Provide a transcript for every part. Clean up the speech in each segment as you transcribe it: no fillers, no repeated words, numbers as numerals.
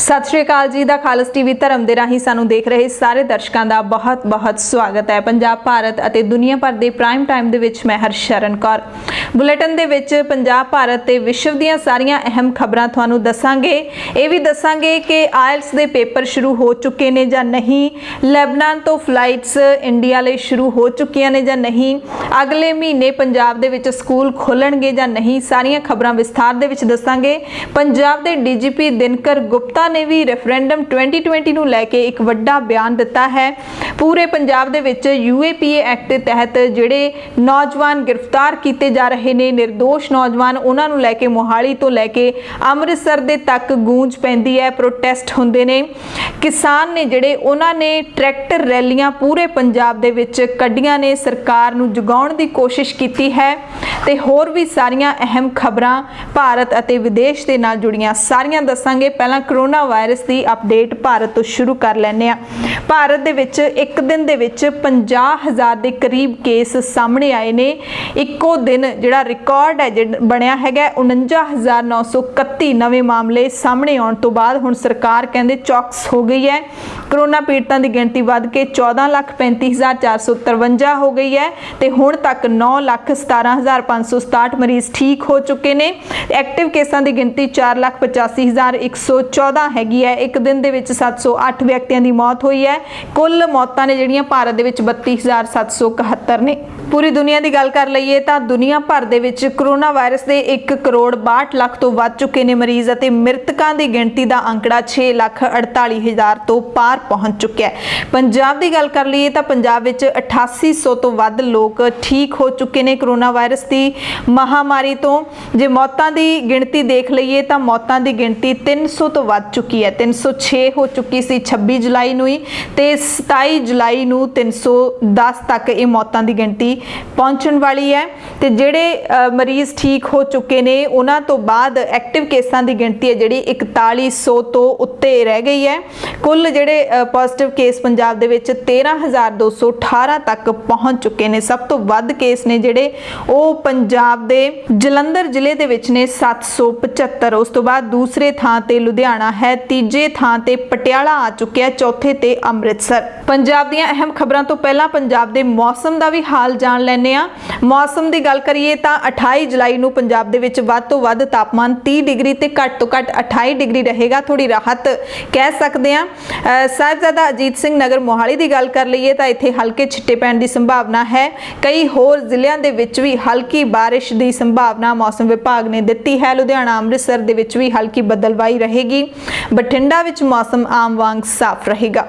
सत श्री अकाल जी। दा खालस टीवी धर्म दे राही सानू देख रहे सारे दर्शकों का बहुत बहुत स्वागत है। पंजाब भारत और दुनिया भर के प्राइम टाइम दे विच मैं हरशरण कौर बुलेटिन दे विच पंजाब भारत ते विश्व दीयां सारियां अहम खबरां तुहानू दसांगे। ये भी दसांगे कि आयल्स दे पेपर शुरू हो चुके ने जां नहीं, लेबनान तो फ्लाइट्स इंडिया लई शुरू हो चुकियां ने जां नहीं, अगले महीने पंजाब दे विच स्कूल खोलणगे जां नहीं, सारियां खबरां विस्तार दे विच दसांगे। पंजाब दे डीजीपी दिनकर गुप्ता ने भी रेफरेंडम 2020 नूं लैके एक वड्डा बयान दिता है। पूरे पंजाब दे विच यूएपीए एक्ट के तहत जिहड़े नौजवान गिरफ्तार किए जा रहे ने, निर्दोष नौजवान, उन्हां नूं लैके मोहाली तो लैके अमृतसर दे तक गूंज पैंदी है, प्रोटेस्ट हुंदे ने। किसान ने जिहड़े उन्हां ने ट्रैक्टर रैलियां पूरे पंजाब दे विच कड्डियां ने, सरकार नूं जगाउण दी कोशिश कीती है ते होर भी सारियां अहम खबरां भारत अते विदेश दे नाल जुड़ियां सारियां दसांगे। पहलां कोरोना वायरस की अपडेट भारत तो शुरू कर लैने। भारत दे विच एक दिन दे विच 50,000 के करीब केस सामने आए ने। इक्को दिन जिहड़ा रिकॉर्ड है बनया है 49,931 नवे मामले सामने आने तो बाद हुण सरकार कहंदे चौकस हो गई है। कोरोना पीड़ितां की गिणती वध के 14,35,453 हो गई है ते हुण तक 9,17,567 मरीज ठीक हो चुके ने। एक्टिव केसां की गिणती 4,85,114 हैगी है। एक दिन दे विच 708 व्यक्तियों की मौत हुई है। कुल मौतां ने जिहड़ियां भारत दे विच 32,771 ने। पूरी दुनिया की गल कर लईए तां दुनिया भर दे विच कोरोना वायरस के 1,62,00,000 तो वध चुके ने मरीज अते मृतकों की गिणती का आंकड़ा 6,48,000 तो पार पहुंच चुका है। पंजाब की गल कर लईए तां पंजाब विच 8800 तो वध लोग ठीक हो चुके ने कोरोना वायरस की महामारी तो। जे मौतां की गिणती देख लईए तां मौतां की गिणती 300 तो वध चुकी है। 306 हो चुकी सी 26 जुलाई नूं ही ते 27 जुलाई नूं 310 तक ये मौतां की गिणती पहुंचण वाली है। ते जिहड़े मरीज ठीक हो चुके ने उन्हां तो बाद एक्टिव केसां की गिणती है जिहड़ी 4100 तो उत्ते रह गई है। कुल जिहड़े पॉजिटिव केस पंजाब दे विच 13,218 तक पहुंच चुके ने। सब तो वध केस ने जिहड़े वो पंजाब दे जलंधर जिले दे विच ने 775। उस तो बाद दूसरे थां ते लुधियाना है, तीजे थां ते पटियाला आ चुके हैं, चौथे ते अमृतसर। पंजाब दीयां अहम खबरां तो पहला पंजाब दे मौसम का भी हाल जान लैने आ। मौसम की गल करिए तां 28 जुलाई नूं पंजाब दे विच वध तो वध तापमान 30 डिग्री ते घट तो घट 28 डिग्री रहेगा। थोड़ी राहत कह सकते हैं। साहिबजादा अजीत सिंह नगर मोहाली की गल कर लईए तां इत्थे हल्के छिट्टे पैण की संभावना है। कई होर जिलिਆਂ ਦੇ ਵਿੱਚ भी हल्की बारिश की संभावना मौसम विभाग ने दी है। लुधियाना अमृतसर ਦੇ ਵਿੱਚ भी हल्की बदलवाई रहेगी। बठिंडा ਵਿੱਚ मौसम आम वांग साफ रहेगा।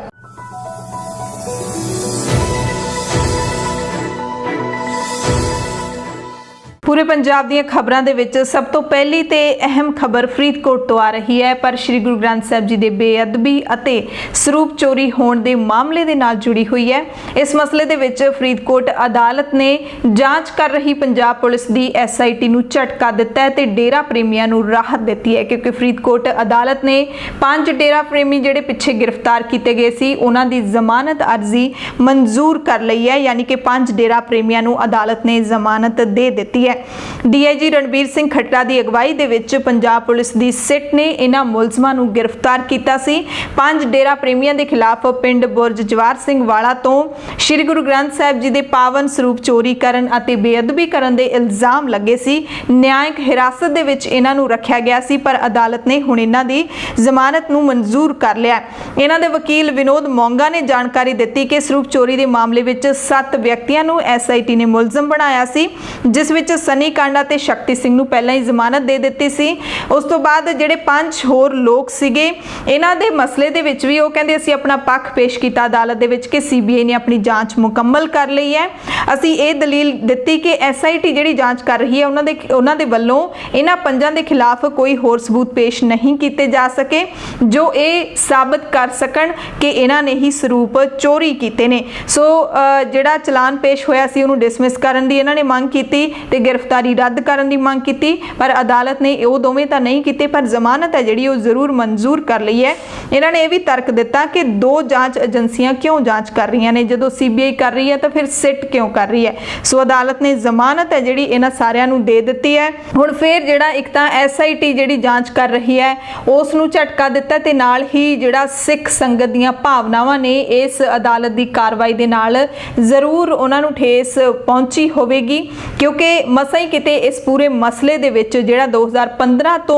पूरे पंजाब दी खबरां दे विच सब तो पहली ते अहम खबर फरीदकोट तो आ रही है। पर श्री गुरु ग्रंथ साहिब जी दे बेअदबी अते सरूप चोरी होने के मामले दे नाल जुड़ी हुई है। इस मसले दे विच फरीदकोट अदालत ने जांच कर रही पंजाब पुलिस की SIT नूं झटका दिता है ते डेरा प्रेमियों नूं राहत दी है, क्योंकि फरीदकोट अदालत ने 5 डेरा प्रेमी जिहड़े पिछे गिरफ्तार किए गए सी उन्हां दी जमानत अर्जी मंजूर कर लई है। यानी कि 5 डेरा प्रेमियों नूं अदालत ने जमानत दे दी है। DIG रणबीर सिंह खट्टा की अगवाई दे विच पंजाब पुलिस की सिट ने इन्हां मुलजमां नूं गिरफ्तार किया सी। 5 डेरा प्रेमियों के खिलाफ पिंड बुरज जवार सिंह वाला तो श्री गुरु ग्रंथ साहिब जी के पावन स्वरूप चोरी करन अते बेअदबी करन दे इल्जाम लगे सी। न्यायिक हिरासत दे विच इन्हां नूं रखिया गया सी, पर अदालत ने हुण इन्हां दी जमानत नूं मंजूर कर लिया। इन्हां दे वकील विनोद मोंगा ने जानकारी दी कि स्वरूप चोरी के मामले विच 7 व्यक्तियों नूं SIT ने मुलजम बनाया सी, जिस विच सनी कांडा ते शक्ति सिंह नूं पहलां ही जमानत दे दित्ती सी। उस तो बाद जिहड़े 5 होर लोग सीगे इन्हां दे मसले दे विच भी वो कहंदे असीं अपना पक्ष पेश कीता अदालत दे विच कि CBI ने अपनी जांच मुकम्मल कर लई है। असीं ये दलील दित्ती कि SIT जिहड़ी जांच कर रही है उन्हां दे वल्लों इन्हां 5 दे खिलाफ कोई होर सबूत पेश नहीं कीते जा सके जो ये साबित कर सकण कि इन्हां ने ही स्वरूप चोरी कीते ने। सो जिहड़ा चलान पेश होया सी उहनूं डिसमिस करन दी इन्हां ने मंग कीती ते गिरफ्तारी रद्द करन दी मंग कीती, पर अदालत ने वो दोवें तां नहीं कीते, पर जमानत है जिहड़ी वो जरूर मंजूर कर लई है। इन्हां ने यह भी तर्क दिता कि दो जांच एजेंसियां क्यों जांच कर रही ने, जदों सीबीआई कर रही है तो फिर सिट क्यों कर रही है। सो अदालत ने जमानत है जिहड़ी इन्हां सारिਆਂ ਨੂੰ दे दित्ती है। हुण फिर जिहड़ा एक तां SIT जिहड़ी जांच कर रही है उस नूं झटका दिता ते नाल ही जिहड़ा सिख संगत दीआं भावनावां ने इस अदालत दी कार्रवाई दे नाल जरूर उन्हां नूं ठेस पहुंची होवेगी, क्योंकि मसां ही किते इस पूरे मसले दे विच जिहड़ा 2015 तो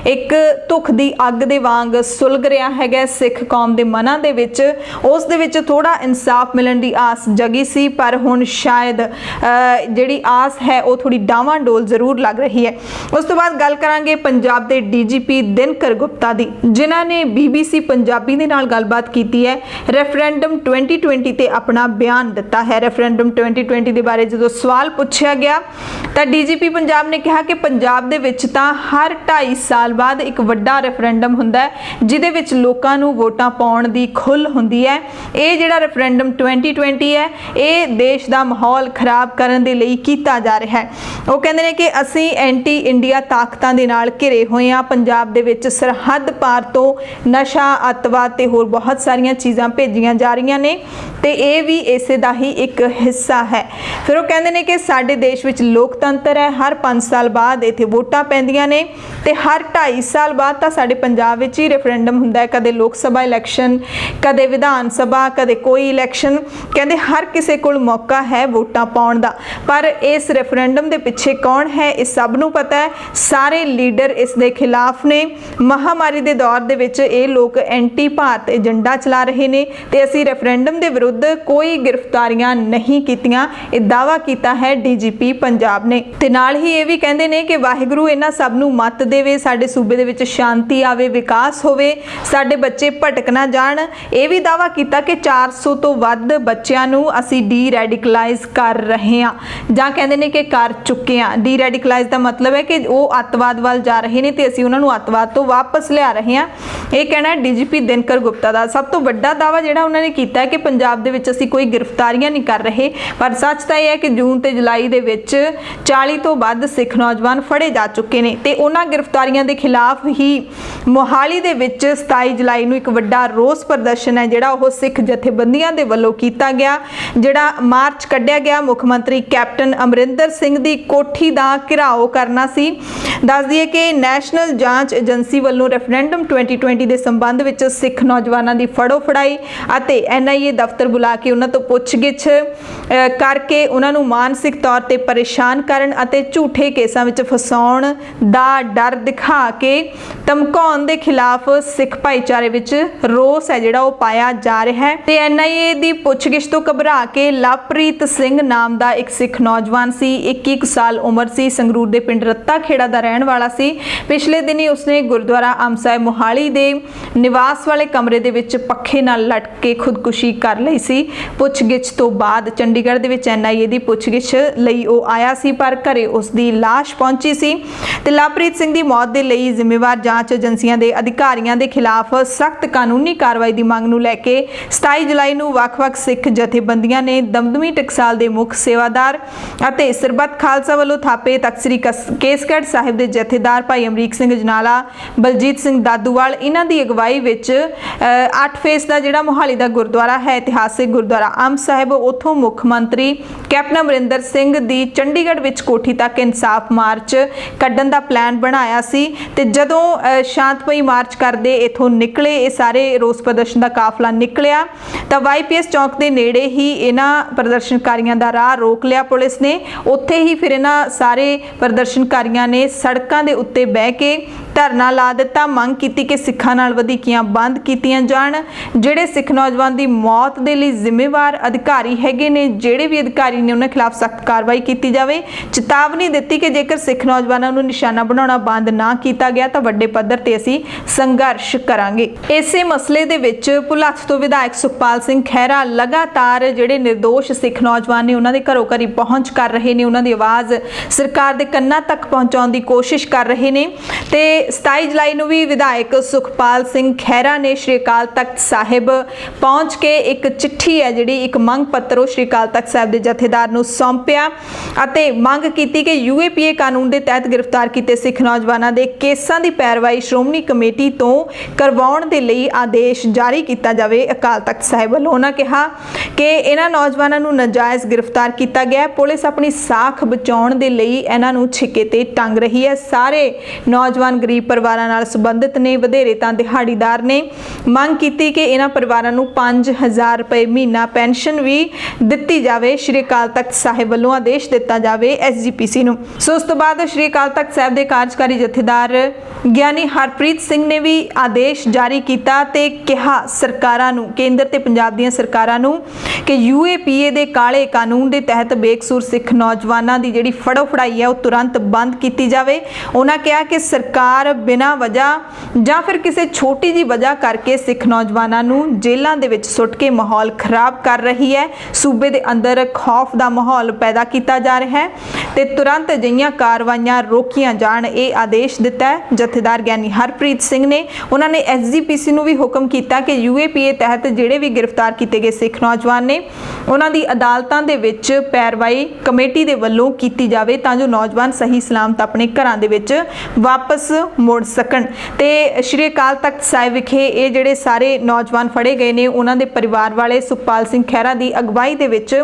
एक धुख दी अग दे वांग सुलग रिहा हैगा सिख कौम दे मनां दे विच, उस दे विच थोड़ा इंसाफ मिलण दी आस जगी सी, पर हुण शायद जिहड़ी आस है वो थोड़ी डावांडोल जरूर लग रही है। उस तो बाद गल करांगे पंजाब दे DGP दिनकर गुप्ता दी, जिन्हां ने BBC पंजाबी दे नाल गलबात कीती है। रेफरेंडम 2020 ते अपना बयान दिता है। रेफरेंडम 2020 दे बारे जदों सवाल पुछया गया तां DGP पंजाब ने कहा कि पंजाब दे विच तां हर 2.5 साल बाद एक वड्डा रेफरेंडम हुंदा है जिहदे विच लोकां नूं वोटां पाउण दी खुल हुंदी है। ਇਹ ਜਿਹੜਾ रेफरेंडम 2020 है ये देश का माहौल खराब करने के लिए किया जा रहा है। वो कहते हैं कि असी एंटी इंडिया ताकतां दे नाल घिरे हुए हाँ, पंजाब दे विच सरहद पार तो नशा अतवाद ते होर बहुत सारिया चीज़ां भेजियां जा रही ने ते ये भी इसे दा ही एक हिस्सा है। फिर वो कहते हैं कि साडे देश विच लोकतंत्र है, हर 5 साल बाद इत्थे वोटां पैंदियां ने ते हर 2.5 साल बाद तां साडे पंजाब विच ही रेफरेंडम हुंदा है, कदे लोक सभा इलैक्शन, कदे विधान सभा, कदे कोई इलैक्शन। कहते हर किसी कोल मौका है वोटां पाउण दा, पर इस रेफरेंडम दे पिछे कौन है इस सब नूं पता है। सारे लीडर इस दे खिलाफ ने। महामारी दे दौर दे विच ये लोग एंटी भारत एजेंडा चला रहे ने ते असीं रेफरेंडम दे विरुद्ध कोई गिरफ्तारियां नहीं कीतियां, ये दावा कीता है DGP पंजाब ने। ते नाल ही ये भी कहंदे ने कि वाहिगुरू इन्हां सब नूं मत देवे, साडे सूबे दे विच शांति आवे, विकास होवे, साडे बच्चे भटक ना जाण। ये भी दावा कीता कि 400 तो वध बच्चों नूं असीं डी रेडिकलाइज कर रहे हाँ, जां कहंदे ने कि कर चुके हैं। डी रेडिकलाइज का मतलब है कि वो अतवाद वाल जा रहे हैं तो असीं उन्हां नूं अतवाद तो वापस लिया रहे हैं। ये कहना है DGP दिनकर गुप्ता का। सब तो वड्डा दावा जिहड़ा उन्होंने कीता है कि पंजाब दे विच असीं कोई गिरफ्तारियां नहीं कर रहे, पर सच तां यह है कि जून ते जुलाई दे विच 40 तो वध सिख नौजवान फड़े जा चुके हैं ते उन्हां गिरफ्तारियां दे खिलाफ ही मोहाली दे विच 27 जुलाई नूं एक वड्डा रोस प्रदर्शन है जिहड़ा ओह सिख जथेबंदियां दे वल्लों कीता गया, जिहड़ा मार्च कढ़िया गया। मुख मंत्री कैप्टन अमरिंदर सिंह दी कोठी दा घिराओ करना सी। दस दिए कि नैशनल जांच एजेंसी वल्लों रेफरेंडम 2020 दे संबंध विच सिख नौजवानों की फड़ो फड़ाई अते NIA दफ्तर बुला के उन्हां तों पुछगिछ करके उन्हां नूं मानसिक तौर ते परेशान करन अते झूठे केसां विच फसाउण दा डर दिखा के धमकाउण दे खिलाफ सिख भाईचारे विच रोस है जिहड़ा ओह पाया जा रहा है। ते NIA दी पुछगिछ तो घबरा के लवप्रीत सिंह नाम का एक सिख नौजवान सी, 21 साल उम्र सी, संगरूर दे पिंड रत्ता खेड़ा दा रहण वाला सी। पिछले दिन ही उसने गुरुद्वारा आम साहिब मोहाली दे निवास वाले कमरे दे विच पखे नाल लटक के खुदकुशी कर लई सी। पुछगिछ तो बाद चंडीगढ़ दे विच NIA दी पुछगिछ लई ओह आया सी, पर घरे उसदी लाश पहुंची सी ते लवप्रीत सिंह दी मौत दे लई जिम्मेवार जांच एजेंसियां दे अधिकारियों के खिलाफ सख्त कानूनी कार्रवाई की मांग नूं लैके 27 जुलाई नूं वख-वख सिख जथेबंदियां ने दमदमी टकसाल के मुख सेवादार अते सरबत खालसा वालों थापे तख्त श्री केसगढ़ साहिब के जथेदार भाई अमरीक सिंह जनाला, बलजीत सिंह दादूवाल, इन्हां दी अगवाई विच 8 फेस का जिहड़ा मोहाली का गुरुद्वारा है इतिहासिक गुरुद्वारा आम साहिब, उत्थों मुख मंत्री कैप्टन अमरिंदर सिंह दी चंडीगढ़ विच कोठी तक इंसाफ मार्च कड्ढण दा प्लान बनाया सी ते जदों शांतमई मार्च करदे इथों निकले ये सारे रोस प्रदर्शन का काफला निकलिया तो YPS चौक के नेड़े ही इन्हां प्रदर्शनकारियों का राह रोक लिया पुलिस ने। उत्थे ही फिर इन्हां सारे प्रदर्शनकारियों ने सड़कों के उत्ते बह के धरना ला दिता, मंग की कि सिखां नाल वधीकियां बंद कीतियां जाण। जिहड़े सिख नौजवान की मौत के लिए जिम्मेवार अधिकारी हैगे ने, जिहड़े भी अधिकारी ने उन्हां खिलाफ सख्त कार्रवाई की जाए। चेतावनी दी कि जेकर सिख नौजवानों को निशाना बनाना बंद ना किया गया तो वड्डे पद्धर ते असीं संघर्ष करांगे। इसे मसले दे विच भुलੱਥ तो विधायक सुखपाल सिंह खैरा लगातार जिहड़े निर्दोष सिख नौजवान ने उन्हां दे घरों घरी पहुंच कर रहे ने, उन्हां दी आवाज़ सरकार दे कन्नां तक पहुंचाउण दी कोशिश कर रहे ने ते 27 ਜੁਲਾਈ ਨੂੰ ਵੀ ਵਿਧਾਇਕ ਸੁਖਪਾਲ ਸਿੰਘ ਖਹਿਰਾ ਨੇ ਸ਼੍ਰੀ ਅਕਾਲ ਤਖਤ ਸਾਹਿਬ ਪਹੁੰਚ ਕੇ ਇੱਕ ਚਿੱਠੀ ਹੈ ਜਿਹੜੀ ਇੱਕ ਮੰਗ ਪੱਤਰ ਉਹ ਸ਼੍ਰੀ ਅਕਾਲ ਤਖਤ ਸਾਹਿਬ ਦੇ ਜਥੇਦਾਰ ਨੂੰ ਸੌਂਪਿਆ ਅਤੇ ਮੰਗ ਕੀਤੀ ਕਿ UAPA ਕਾਨੂੰਨ ਦੇ ਤਹਿਤ ਗ੍ਰਿਫਤਾਰ ਕੀਤੇ ਸਿੱਖ ਨੌਜਵਾਨਾਂ ਦੇ ਕੇਸਾਂ ਦੀ ਪੈਰਵਾਈ ਸ਼੍ਰੋਮਣੀ ਕਮੇਟੀ ਤੋਂ ਕਰਵਾਉਣ ਦੇ ਲਈ ਆਦੇਸ਼ ਜਾਰੀ ਕੀਤਾ ਜਾਵੇ। ਅਕਾਲ ਤਖਤ ਸਾਹਿਬ ਵੱਲੋਂ ਉਹਨਾਂ ਕਿਹਾ ਕਿ ਇਹਨਾਂ ਨੌਜਵਾਨਾਂ ਨੂੰ ਨਾਜਾਇਜ਼ ਗ੍ਰਿਫਤਾਰ ਕੀਤਾ ਗਿਆ। ਪੁਲਿਸ ਆਪਣੀ ਸਾਖ ਬਚਾਉਣ ਦੇ ਲਈ ਇਹਨਾਂ ਨੂੰ ਛਿੱਕੇ ਤੇ ਟੰਗ ਰਹੀ ਹੈ। ਸਾਰੇ ਨੌਜਵਾਨ ਗਰੀਬ ਪਰਿਵਾਰਾਂ ਨਾਲ ਸੰਬੰਧਿਤ ਨੇ, ਵਧੇਰੇ ਤਾਂ ਦਿਹਾੜੀਦਾਰ ਨੇ। ਮੰਗ ਕੀਤੀ ਕਿ ਇਹਨਾਂ ਪਰਿਵਾਰਾਂ ਨੂੰ 5000 ਰੁਪਏ ਮਹੀਨਾ ਪੈਨਸ਼ਨ ਵੀ ਦਿੱਤੀ ਜਾਵੇ। ਸ਼੍ਰੀ ਅਕਾਲ ਤਖਤ ਸਾਹਿਬ ਵੱਲੋਂ ਆਦੇਸ਼ ਦਿੱਤਾ ਜਾਵੇ SGPC ਨੂੰ। ਸੋ ਉਸ ਤੋਂ ਬਾਅਦ ਸ਼੍ਰੀ ਅਕਾਲ ਤਖਤ ਸਾਹਿਬ ਦੇ ਕਾਰਜਕਾਰੀ ਜਥੇਦਾਰ ਗਿਆਨੀ ਹਰਪ੍ਰੀਤ ਸਿੰਘ ਨੇ ਵੀ ਆਦੇਸ਼ ਜਾਰੀ ਕੀਤਾ ਤੇ ਕਿਹਾ ਸਰਕਾਰਾਂ ਨੂੰ, ਕੇਂਦਰ ਤੇ ਪੰਜਾਬ ਦੀਆਂ ਸਰਕਾਰਾਂ ਨੂੰ ਕਿ UAPA ਦੇ ਕਾਲੇ ਕਾਨੂੰਨ ਦੇ ਤਹਿਤ ਬੇਕਸੂਰ ਸਿੱਖ ਨੌਜਵਾਨਾਂ ਦੀ ਜਿਹੜੀ ਫੜੋ ਫੜਾਈ ਹੈ ਉਹ ਤੁਰੰਤ ਬੰਦ ਕੀਤੀ ਜਾਵੇ। ਉਹਨਾਂ ਕਿਹਾ ਕਿ ਸਰਕਾਰ ਬਿਨਾਂ ਵਜ੍ਹਾ ਜਾਂ ਫਿਰ ਕਿਸੇ ਛੋਟੀ ਜੀ ਵਜ੍ਹਾ ਕਰਕੇ ਸਿੱਖ ਨੌਜਵਾਨਾਂ ਨੂੰ ਜੇਲ੍ਹਾਂ ਦੇ ਵਿੱਚ ਸੁੱਟ ਕੇ ਮਾਹੌਲ ਖਰਾਬ ਕਰ ਰਹੀ ਹੈ। ਸੂਬੇ ਦੇ ਅੰਦਰ ਖੌਫ ਦਾ ਮਾਹੌਲ ਪੈਦਾ ਕੀਤਾ ਜਾ ਰਿਹਾ ਹੈ ਤੇ ਤੁਰੰਤ ਅਜਿਹੀਆਂ ਕਾਰਵਾਈਆਂ ਰੋਕੀਆਂ ਜਾਣ, ਇਹ ਆਦੇਸ਼ ਦਿੱਤਾ ਹੈ ਜਥੇਦਾਰ ਗਿਆਨੀ ਹਰਪ੍ਰੀਤ ਸਿੰਘ ਨੇ। ਉਹਨਾਂ ਨੇ SGPC ਨੂੰ ਵੀ ਹੁਕਮ ਕੀਤਾ ਕਿ UAPA ਤਹਿਤ ਜਿਹੜੇ ਵੀ ਗ੍ਰਿਫਤਾਰ ਕੀਤੇ ਗਏ ਸਿੱਖ ਨੌਜਵਾਨ ਨੇ ਉਹਨਾਂ ਦੀ ਅਦਾਲਤਾਂ ਦੇ ਵਿੱਚ ਪੈਰਵਾਈ ਕਮੇਟੀ ਦੇ ਵੱਲੋਂ ਕੀਤੀ ਜਾਵੇ ਤਾਂ ਜੋ ਨੌਜਵਾਨ ਸਹੀ ਸਲਾਮਤ ਆਪਣੇ ਘਰਾਂ ਦੇ ਵਿੱਚ ਵਾਪਸ ਮੁੜ ਸਕਣ। ਤੇ ਸ਼੍ਰੀ ਅਕਾਲ ਤਖਤ ਸਾਹਿਬ ਵਿਖੇ ਇਹ ਜਿਹੜੇ ਸਾਰੇ ਨੌਜਵਾਨ ਫੜੇ ਗਏ ਨੇ ਉਹਨਾਂ ਦੇ ਪਰਿਵਾਰ ਵਾਲੇ ਸੁਖਪਾਲ ਸਿੰਘ ਖਹਿਰਾ ਦੀ ਅਗਵਾਈ ਦੇ ਵਿੱਚ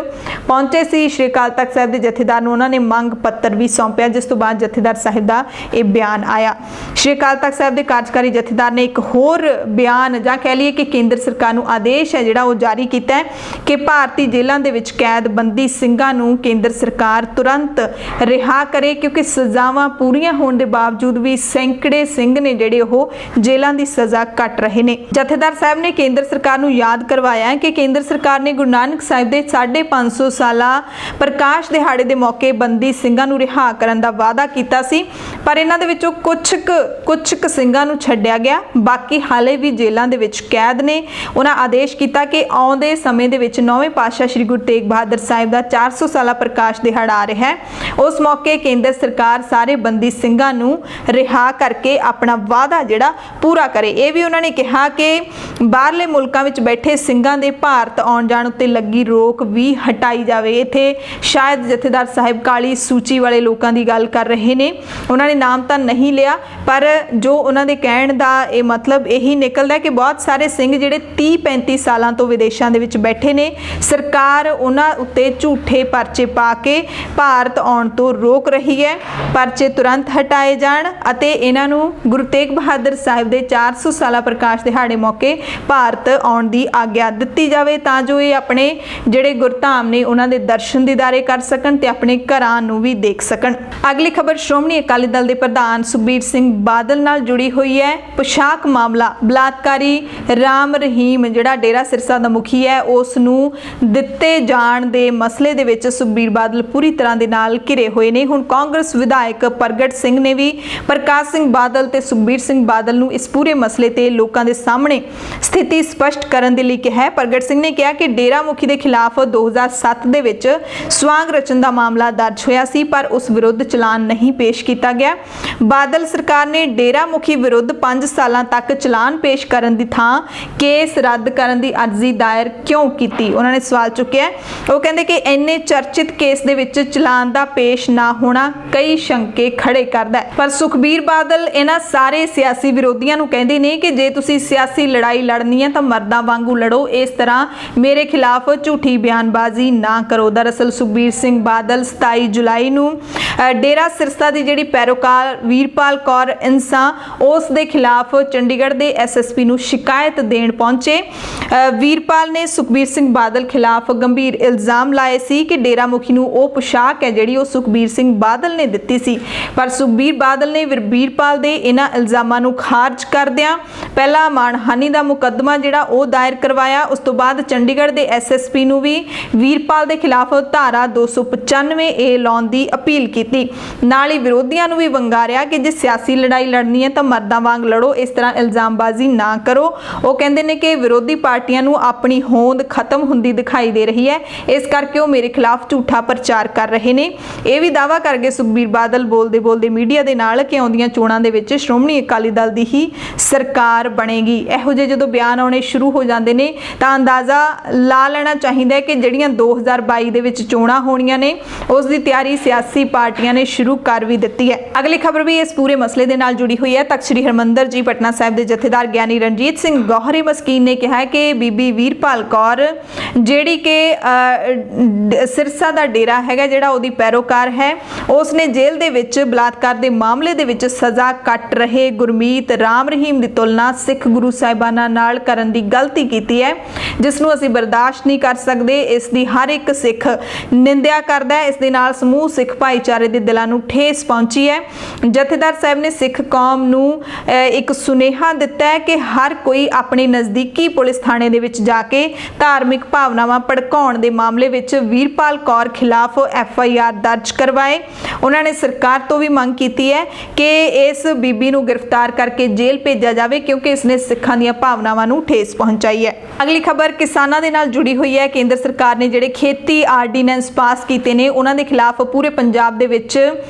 ਪਹੁੰਚੇ ਸੀ। ਸ਼੍ਰੀ ਅਕਾਲ ਤਖਤ ਸਾਹਿਬ ਦੇ ਜਥੇਦਾਰ ਨੂੰ ਉਹਨਾਂ ਨੇ ਮੰਗ ਪੱਤਰ ਵੀ ਸੌਂਪਿਆ, ਜਿਸ ਤੋਂ ਬਾਅਦ ਜਥੇਦਾਰ ਸਾਹਿਬ ਦਾ ਇਹ ਬਿਆਨ ਆਇਆ। ਸ਼੍ਰੀ ਅਕਾਲ ਤਖਤ ਸਾਹਿਬ ਦੇ ਕਾਰਜਕਾਰੀ ਜਥੇਦਾਰ ਨੇ ਇੱਕ ਹੋਰ ਬਿਆਨ ਜਾਂ ਕਹਿ ਲਈਏ ਕਿ ਕੇਂਦਰ ਸਰਕਾਰ ਨੂੰ ਆਦੇਸ਼ ਹੈ ਜਿਹੜਾ ਉਹ ਜਾਰੀ ਕੀਤਾ ਹੈ ਕਿ ਭਾਰਤੀ ਜੇਲ੍ਹਾਂ ਦੇ ਵਿੱਚ ਕੈਦ ਬੰਦੀ ਸਿੰਘਾਂ ਨੂੰ ਕੇਂਦਰ ਸਰਕਾਰ ਤੁਰੰਤ ਰਿਹਾ ਕਰੇ, ਕਿਉਂਕਿ ਸਜ਼ਾਵਾਂ ਪੂਰੀਆਂ ਹੋਣ ਦੇ ਬਾਵਜੂਦ ਵੀ ਸੈਂਕੜੇ ਸਿੰਘ ਨੇ ਜਿਹੜੇ ਉਹ ਜੇਲ੍ਹਾਂ ਦੀ ਸਜ਼ਾ ਕੱਟ ਰਹੇ ਨੇ। ਜਥੇਦਾਰ ਸਾਹਿਬ ਨੇ ਕੇਂਦਰ ਸਰਕਾਰ ਨੂੰ ਯਾਦ ਕਰਵਾਇਆ ਕਿ ਕੇਂਦਰ ਸਰਕਾਰ ਨੇ ਗੁਰੂ ਨਾਨਕ ਸਾਹਿਬ ਦੇ 550 ਸਾਲਾ ਪ੍ਰਕਾਸ਼ ਦਿਹਾੜੇ ਦੇ ਮੌਕੇ ਬੰਦੀ ਸਿੰਘਾਂ ਨੂੰ ਰਿਹਾ ਕਰਨ ਦਾ ਵਾਅਦਾ ਕੀਤਾ ਸੀ, ਪਰ ਇਹਨਾਂ ਦੇ ਵਿੱਚੋਂ ਕੁਝ ਕੁ ਸਿੰਘਾਂ ਨੂੰ ਛੱਡਿਆ ਗਿਆ, ਬਾਕੀ ਹਾਲੇ ਵੀ ਜੇਲ੍ਹਾਂ ਦੇ ਵਿੱਚ ਕੈਦ ਨੇ। ਉਹਨਾਂ ਆਦੇਸ਼ ਕੀਤਾ ਕਿ ਆਉਂਦੇ ਸਮੇਂ ਦੇ ਵਿੱਚ 9ਵੇਂ ਪਾਤਸ਼ਾਹ ਸ੍ਰੀ ਗੁਰੂ ਤੇਗ ਬਹਾਦਰ ਸਾਹਿਬ ਦਾ 400 ਸਾਲਾ ਪ੍ਰਕਾਸ਼ ਦਿਹਾੜਾ ਆ ਰਿਹਾ ਹੈ। ਉਸ ਮੌਕੇ ਕੇਂਦਰ ਸਰਕਾਰ ਸਾਰੇ ਬੰਦੀ ਸਿੰਘਾਂ ਨੂੰ ਰਿਹਾ ਕਰਕੇ ਆਪਣਾ ਵਾਅਦਾ ਜਿਹੜਾ ਪੂਰਾ ਕਰੇ। ਇਹ ਵੀ ਉਹਨਾਂ ਨੇ ਕਿਹਾ ਕਿ ਬਾਹਰਲੇ ਮੁਲਕਾਂ ਵਿੱਚ ਬੈਠੇ ਸਿੰਘਾਂ ਦੇ ਭਾਰਤ ਆਉਣ ਜਾਣ ਉੱਤੇ ਲੱਗੀ ਰੋਕ ਵੀ ਹਟਾਈ ਜਾਵੇ। ਇੱਥੇ ਸ਼ਾਇਦ ਜਥੇਦਾਰ ਸਾਹਿਬ ਕਾਲੀ ਸੂਚੀ ਵਾਲੇ ਲੋਕਾਂ ਦੀ ਗੱਲ ਕਰ ਰਹੇ ਨੇ, ਉਹਨਾਂ ਨੇ ਨਾਮ ਤਾਂ ਨਹੀਂ ਲਿਆ, ਪਰ ਜੋ ਉਹਨਾਂ ਦੇ ਕਹਿਣ ਦਾ ਇਹ ਮਤਲਬ ਇਹੀ ਨਿਕਲਦਾ ਕਿ ਬਹੁਤ ਸਾਰੇ ਸਿੰਘ ਜਿਹੜੇ 30-35 ਸਾਲਾਂ ਤੋਂ ਵਿਦੇਸ਼ਾਂ ਦੇ ਵਿੱਚ ਬੈਠੇ ਨੇ, ਸਰਕਾਰ ਉਹਨਾਂ ਉੱਤੇ ਝੂਠੇ ਪਰਚੇ ਪਾ ਕੇ ਭਾਰਤ ਆਉਣ ਤੋਂ ਰੋਕ ਰਹੀ ਹੈ। ਪਰਚੇ ਤੁਰੰਤ ਹਟਾਏ ਜਾਣ ਅਤੇ ਇਹਨਾਂ ਨੂੰ ਗੁਰੂ ਤੇਗ ਬਹਾਦਰ ਸਾਹਿਬ ਦੇ 400 ਸਾਲਾ ਪ੍ਰਕਾਸ਼ ਦਿਹਾੜੇ ਮੌਕੇ ਭਾਰਤ ਆਉਣ ਦੀ ਆਗਿਆ ਦਿੱਤੀ ਜਾਵੇ ਤਾਂ ਜੋ ਇਹ ਆਪਣੇ ਜਿਹੜੇ ਗੁਰਧਾਮ ਨੇ ਉਹਨਾਂ ਦੇ ਦਰਸ਼ਨ ਦੀਦਾਰੇ ਕਰ ਸਕਣ ਤੇ ਆਪਣੇ ਘਰਾਂ ਨੂੰ ਵੀ ਦੇਖ ਸਕਣ। ਅਗਲੀ ਖਬਰ ਸ਼੍ਰੋਮਣੀ ਅਕਾਲੀ ਦਲ ਦੇ ਪ੍ਰਧਾਨ ਸੁਖਬੀਰ ਸਿੰਘ ਬਾਦਲ ਨਾਲ ਜੁੜੀ ਹੋਈ ਹੈ। ਪੁਸ਼ਾਕ ਮਾਮਲਾ, ਬਲਾਤਕਾਰੀ ਰਾਮ ਰਹੀਮ ਜਿਹੜਾ ਡੇਰਾ ਸਿਰਸਾ ਦਾ ਮੁਖੀ ਹੈ ਉਸ ਨੂੰ ਦਿੱਤੇ ਜਾਣ ਦੇ ਮਸਲੇ ਦੇ ਵਿੱਚ ਸੁਖਬੀਰ ਬਾਦਲ ਪੂਰੀ ਤਰ੍ਹਾਂ ਦੇ ਨਾਲ ਘਿਰੇ ਹੋਏ ਨੇ। ਹੁਣ ਕਾਂਗਰਸ ਵਿਧਾਇਕ ਪ੍ਰਗਟ ਸਿੰਘ ਨੇ ਵੀ ਪ੍ਰਕਾਸ਼ ਸਿੰਘ ਬਾਦਲ ਤੇ ਸੁਖਬੀਰ ਸਿੰਘ ਬਾਦਲ ਨੂੰ ਇਸ ਪੂਰੇ ਮਸਲੇ ਤੇ ਲੋਕਾਂ ਦੇ ਸਾਹਮਣੇ ਸਥਿਤੀ ਸਪਸ਼ਟ ਕਰਨ ਦੇ ਲਈ ਕਿਹਾ ਹੈ। ਪ੍ਰਗਟ ਸਿੰਘ ਨੇ ਕਿਹਾ ਕਿ ਡੇਰਾ ਮੁਖੀ ਦੇ ਖਿਲਾਫ 2007 ਦੇ ਵਿੱਚ ਸਵਾਂਗ ਰਚਨ ਦਾ ਮਾਮਲਾ ਦਰਜ ਹੋਇਆ ਸੀ, ਪਰ ਉਸ ਵਿਰੁੱਧ ਚਲਾਨ ਨਹੀਂ ਪੇਸ਼ ਕੀਤਾ ਗਿਆ। ਬਾਦਲ ਸਰਕਾਰ ਨੇ ਡੇਰਾ ਮੁਖੀ ਵਿਰੁੱਧ 5 ਸਾਲਾਂ ਤੱਕ ਚਲਾਨ ਪੇਸ਼ ਕਰਨ ਦੀ ਥਾਂ ਕੇਸ ਰੱਦ ਕਰਨ ਦੀ ਅਰਜ਼ੀ ਦਾਇਰ ਕਿਉਂ ਕੀਤੀ, ਉਹਨਾਂ ਨੇ ਸਵਾਲ ਚੁੱਕਿਆ। ਉਹ ਕਹਿੰਦੇ ਕਿ ਇੰਨੇ ਚਰਚਿਤ ਕੇਸ ਦੇ ਵਿੱਚ ਚਲਾਨ ਦਾ ਪੇਸ਼ ਨਾ ਹੋਣਾ ਕਈ ਸ਼ੰਕੇ ਖੜੇ ਕਰਦਾ ਹੈ। ਪਰ ਸੁਖਬੀਰ ਬਾਦਲ ਇਹਨਾਂ ਸਾਰੇ ਸਿਆਸੀ ਵਿਰੋਧੀਆਂ ਨੂੰ ਕਹਿੰਦੇ ਨੇ ਕਿ ਜੇ ਤੁਸੀਂ ਸਿਆਸੀ ਲੜਾਈ ਲੜਨੀ ਹੈ ਤਾਂ ਮਰਦਾਂ ਵਾਂਗੂ ਲੜੋ, ਇਸ ਤਰ੍ਹਾਂ ਮੇਰੇ ਖਿਲਾਫ ਝੂਠੀ ਬਿਆਨਬਾਜ਼ੀ ਨਾ ਕਰੋ। ਦਰਅਸਲ ਸੁਖਬੀਰ ਸਿੰਘ ਬਾਦਲ 27 ਜੁਲਾਈ ਨੂੰ ਡੇਰਾ ਸਿਰਸਾ ਦੀ ਜਿਹੜੀ ਪੈਰੋਕਾਰ ਵੀਰਪਾਲ ਕੌਰ ਇੰਸਾ ਉਸ ਦੇ ਖਿਲਾਫ ਚੰਡੀਗੜ੍ਹ ਦੇ SSP ਨੂੰ ਸ਼ਿਕਾਇਤ ਦੇਣ ਪਹੁੰਚੇ। ਵੀਰਪਾਲ ਨੇ ਸੁਖਬੀਰ ਸਿੰਘ ਬਾਦਲ ਖਿਲਾਫ ਗੰਭੀਰ ਇਲਜ਼ਾਮ ਲਾਏ ਸੀ ਕਿ ਡੇਰਾ ਮੁਖੀ ਨੂੰ ਉਹ ਪੁਸ਼ਾਕ ਹੈ ਜਿਹੜੀ ਉਹ ਸੁਖਬੀਰ ਸਿੰਘ ਬਾਦਲ ਨੇ ਦਿੱਤੀ ਸੀ, ਪਰ ਸੁਖਬੀਰ ਬਾਦਲ ਨੇ ਵੀਰਪਾਲ ਦੇ ਇਹਨਾਂ ਇਲਜ਼ਾਮਾਂ ਨੂੰ ਖਾਰਜ ਕਰਦਿਆਂ ਪਹਿਲਾ ਮਾਣਹਾਨੀ ਦਾ ਮੁਕੱਦਮਾ ਜਿਹੜਾ ਉਹ ਦਾਇਰ ਕਰਵਾਇਆ। ਉਸ ਤੋਂ ਬਾਅਦ ਚੰਡੀਗੜ੍ਹ ਦੇ SSP ਨੂੰ ਵੀ ਵੀਰਪਾਲ ਦੇ ਖਿਲਾਫ ਧਾਰਾ 295A ਲਾਉਣ ਦੀ ਅਪੀਲ ਕੀਤੀ। ਕੀਤੀ। ਨਾਲ ਹੀ ਵਿਰੋਧੀਆਂ ਨੂੰ ਵੀ ਵੰਗਾਰਿਆ ਕਿ ਜੇ ਸਿਆਸੀ ਲੜਾਈ ਲੜਨੀ ਹੈ ਤਾਂ ਮਰਦਾਂ ਵਾਂਗ ਲੜੋ, ਇਸ ਤਰ੍ਹਾਂ ਇਲਜ਼ਾਮਬਾਜ਼ੀ ਨਾ ਕਰੋ। ਉਹ ਕਹਿੰਦੇ ਨੇ ਕਿ ਵਿਰੋਧੀ ਪਾਰਟੀਆਂ ਨੂੰ ਆਪਣੀ ਹੋਂਦ ਖਤਮ ਹੁੰਦੀ ਦਿਖਾਈ ਦੇ ਰਹੀ ਹੈ, ਇਸ ਕਰਕੇ ਉਹ ਮੇਰੇ ਖਿਲਾਫ ਝੂਠਾ ਪ੍ਰਚਾਰ ਕਰ ਰਹੇ ਨੇ। ਇਹ ਵੀ ਦਾਅਵਾ ਕਰ ਗਏ ਸੁਖਬੀਰ ਬਾਦਲ ਬੋਲਦੇ ਮੀਡੀਆ ਦੇ ਨਾਲ ਕਿ ਆਉਂਦੀਆਂ ਚੋਣਾਂ ਦੇ ਵਿੱਚ ਸ਼੍ਰੋਮਣੀ ਅਕਾਲੀ ਦਲ ਦੀ ਹੀ ਸਰਕਾਰ ਬਣੇਗੀ। ਇਹੋ ਜਿਹੇ ਜਦੋਂ ਬਿਆਨ ਆਉਣੇ ਸ਼ੁਰੂ ਹੋ ਜਾਂਦੇ ਨੇ ਤਾਂ ਅੰਦਾਜ਼ਾ ਲਾ ਲੈਣਾ ਚਾਹੀਦਾ ਹੈ ਕਿ ਜਿਹੜੀਆਂ 2022 ਦੇ ਵਿੱਚ ਚੋਣਾਂ ਹੋਣੀਆਂ ਨੇ ਉਸ ਦੀ ਤਿਆਰੀ ਸਿਆਸੀ ਪਾਰਟੀਆਂ ਨੇ ਸ਼ੁਰੂ ਕਰ ਵੀ ਦਿੱਤੀ ਹੈ। ਅਗਲੀ ਖਬਰ ਵੀ ਇਸ ਪੂਰੇ ਮਸਲੇ ਦੇ ਨਾਲ ਜੁੜੀ ਹੋਈ ਹੈ। ਤਖ਼ਤ ਸ੍ਰੀ ਹਰਿਮੰਦਰ ਜੀ ਪਟਨਾ ਸਾਹਿਬ ਦੇ ਜਥੇਦਾਰ ਗਿਆਨੀ ਰਣਜੀਤ ਸਿੰਘ ਗੋਹਰੀ ਮਸਕੀਨ ਨੇ ਕਿਹਾ ਕਿ ਬੀਬੀ ਵੀਰਪਾਲ ਕੌਰ ਜਿਹੜੀ ਕਿ ਸਿਰਸਾ ਦਾ ਡੇਰਾ ਹੈਗਾ ਜਿਹੜਾ ਉਹਦੀ ਪੈਰੋਕਾਰ ਹੈ, ਉਸ ਨੇ ਜੇਲ੍ਹ ਦੇ ਵਿੱਚ ਬਲਾਤਕਾਰ ਦੇ ਮਾਮਲੇ ਦੇ ਵਿੱਚ ਸਜ਼ਾ ਕੱਟ ਰਹੇ ਗੁਰਮੀਤ ਰਾਮ ਰਹੀਮ ਦੀ ਤੁਲਨਾ ਸਿੱਖ ਗੁਰੂ ਸਾਹਿਬਾਨਾਂ ਨਾਲ ਕਰਨ ਦੀ ਗਲਤੀ ਕੀਤੀ ਹੈ, ਜਿਸ ਨੂੰ ਅਸੀਂ ਬਰਦਾਸ਼ਤ ਨਹੀਂ ਕਰ ਸਕਦੇ। ਇਸ ਦੀ ਹਰ ਇੱਕ ਸਿੱਖ ਨਿੰਦਿਆ ਕਰਦਾ ਹੈ। ਇਸ ਦੇ ਨਾਲ ਸਮੂਹ ਸਿੱਖ ਭਾਈਚਾਰੇ ਦੇ ਦਿਲਾਂ ਨੂੰ ਠੇਸ ਪਹੁੰਚੀ ਹੈ। ਜਥੇਦਾਰ ਸਾਹਿਬ ਨੇ ਸਿੱਖ ਕੌਮ ਨੂੰ ਇੱਕ ਸੁਨੇਹਾ ਦਿੱਤਾ ਹੈ ਕਿ ਹਰ ਕੋਈ ਆਪਣੇ ਨਜ਼ਦੀਕੀ ਪੁਲਿਸ ਥਾਣੇ ਦੇ ਵਿੱਚ ਜਾ ਕੇ ਧਾਰਮਿਕ ਭਾਵਨਾਵਾਂ ਭੜਕਾਉਣ ਦੇ ਮਾਮਲੇ ਵਿੱਚ ਵੀਰਪਾਲ ਕੌਰ ਖਿਲਾਫ FIR ਦਰਜ ਕਰਵਾਏ। ਉਹਨਾਂ ਨੇ ਸਰਕਾਰ ਤੋਂ ਵੀ ਮੰਗ ਕੀਤੀ ਹੈ ਕਿ ਇਸ ਬੀਬੀ ਨੂੰ ਗ੍ਰਿਫਤਾਰ ਕਰਕੇ ਜੇਲ੍ਹ ਭੇਜਿਆ ਜਾਵੇ ਕਿਉਂਕਿ ਇਸਨੇ ਸਿੱਖਾਂ ਦੀਆਂ ਭਾਵਨਾਵਾਂ ਨੂੰ ਠੇਸ ਪਹੁੰਚਾਈ ਹੈ। ਅਗਲੀ ਖਬਰ ਕਿਸਾਨਾਂ ਦੇ ਨਾਲ ਜੁੜੀ ਹੋਈ ਹੈ। ਕੇਂਦਰ ਸਰਕਾਰ ਨੇ ਜਿਹੜੇ ਖੇਤੀ ਆਰਡੀਨੈਂਸ ਪਾਸ ਕੀਤੇ ਨੇ ਉਹਨਾਂ ਦੇ ਖਿਲਾਫ ਪੂਰੇ ਪੰਜਾਬ ਦੇ ਵਿੱਚ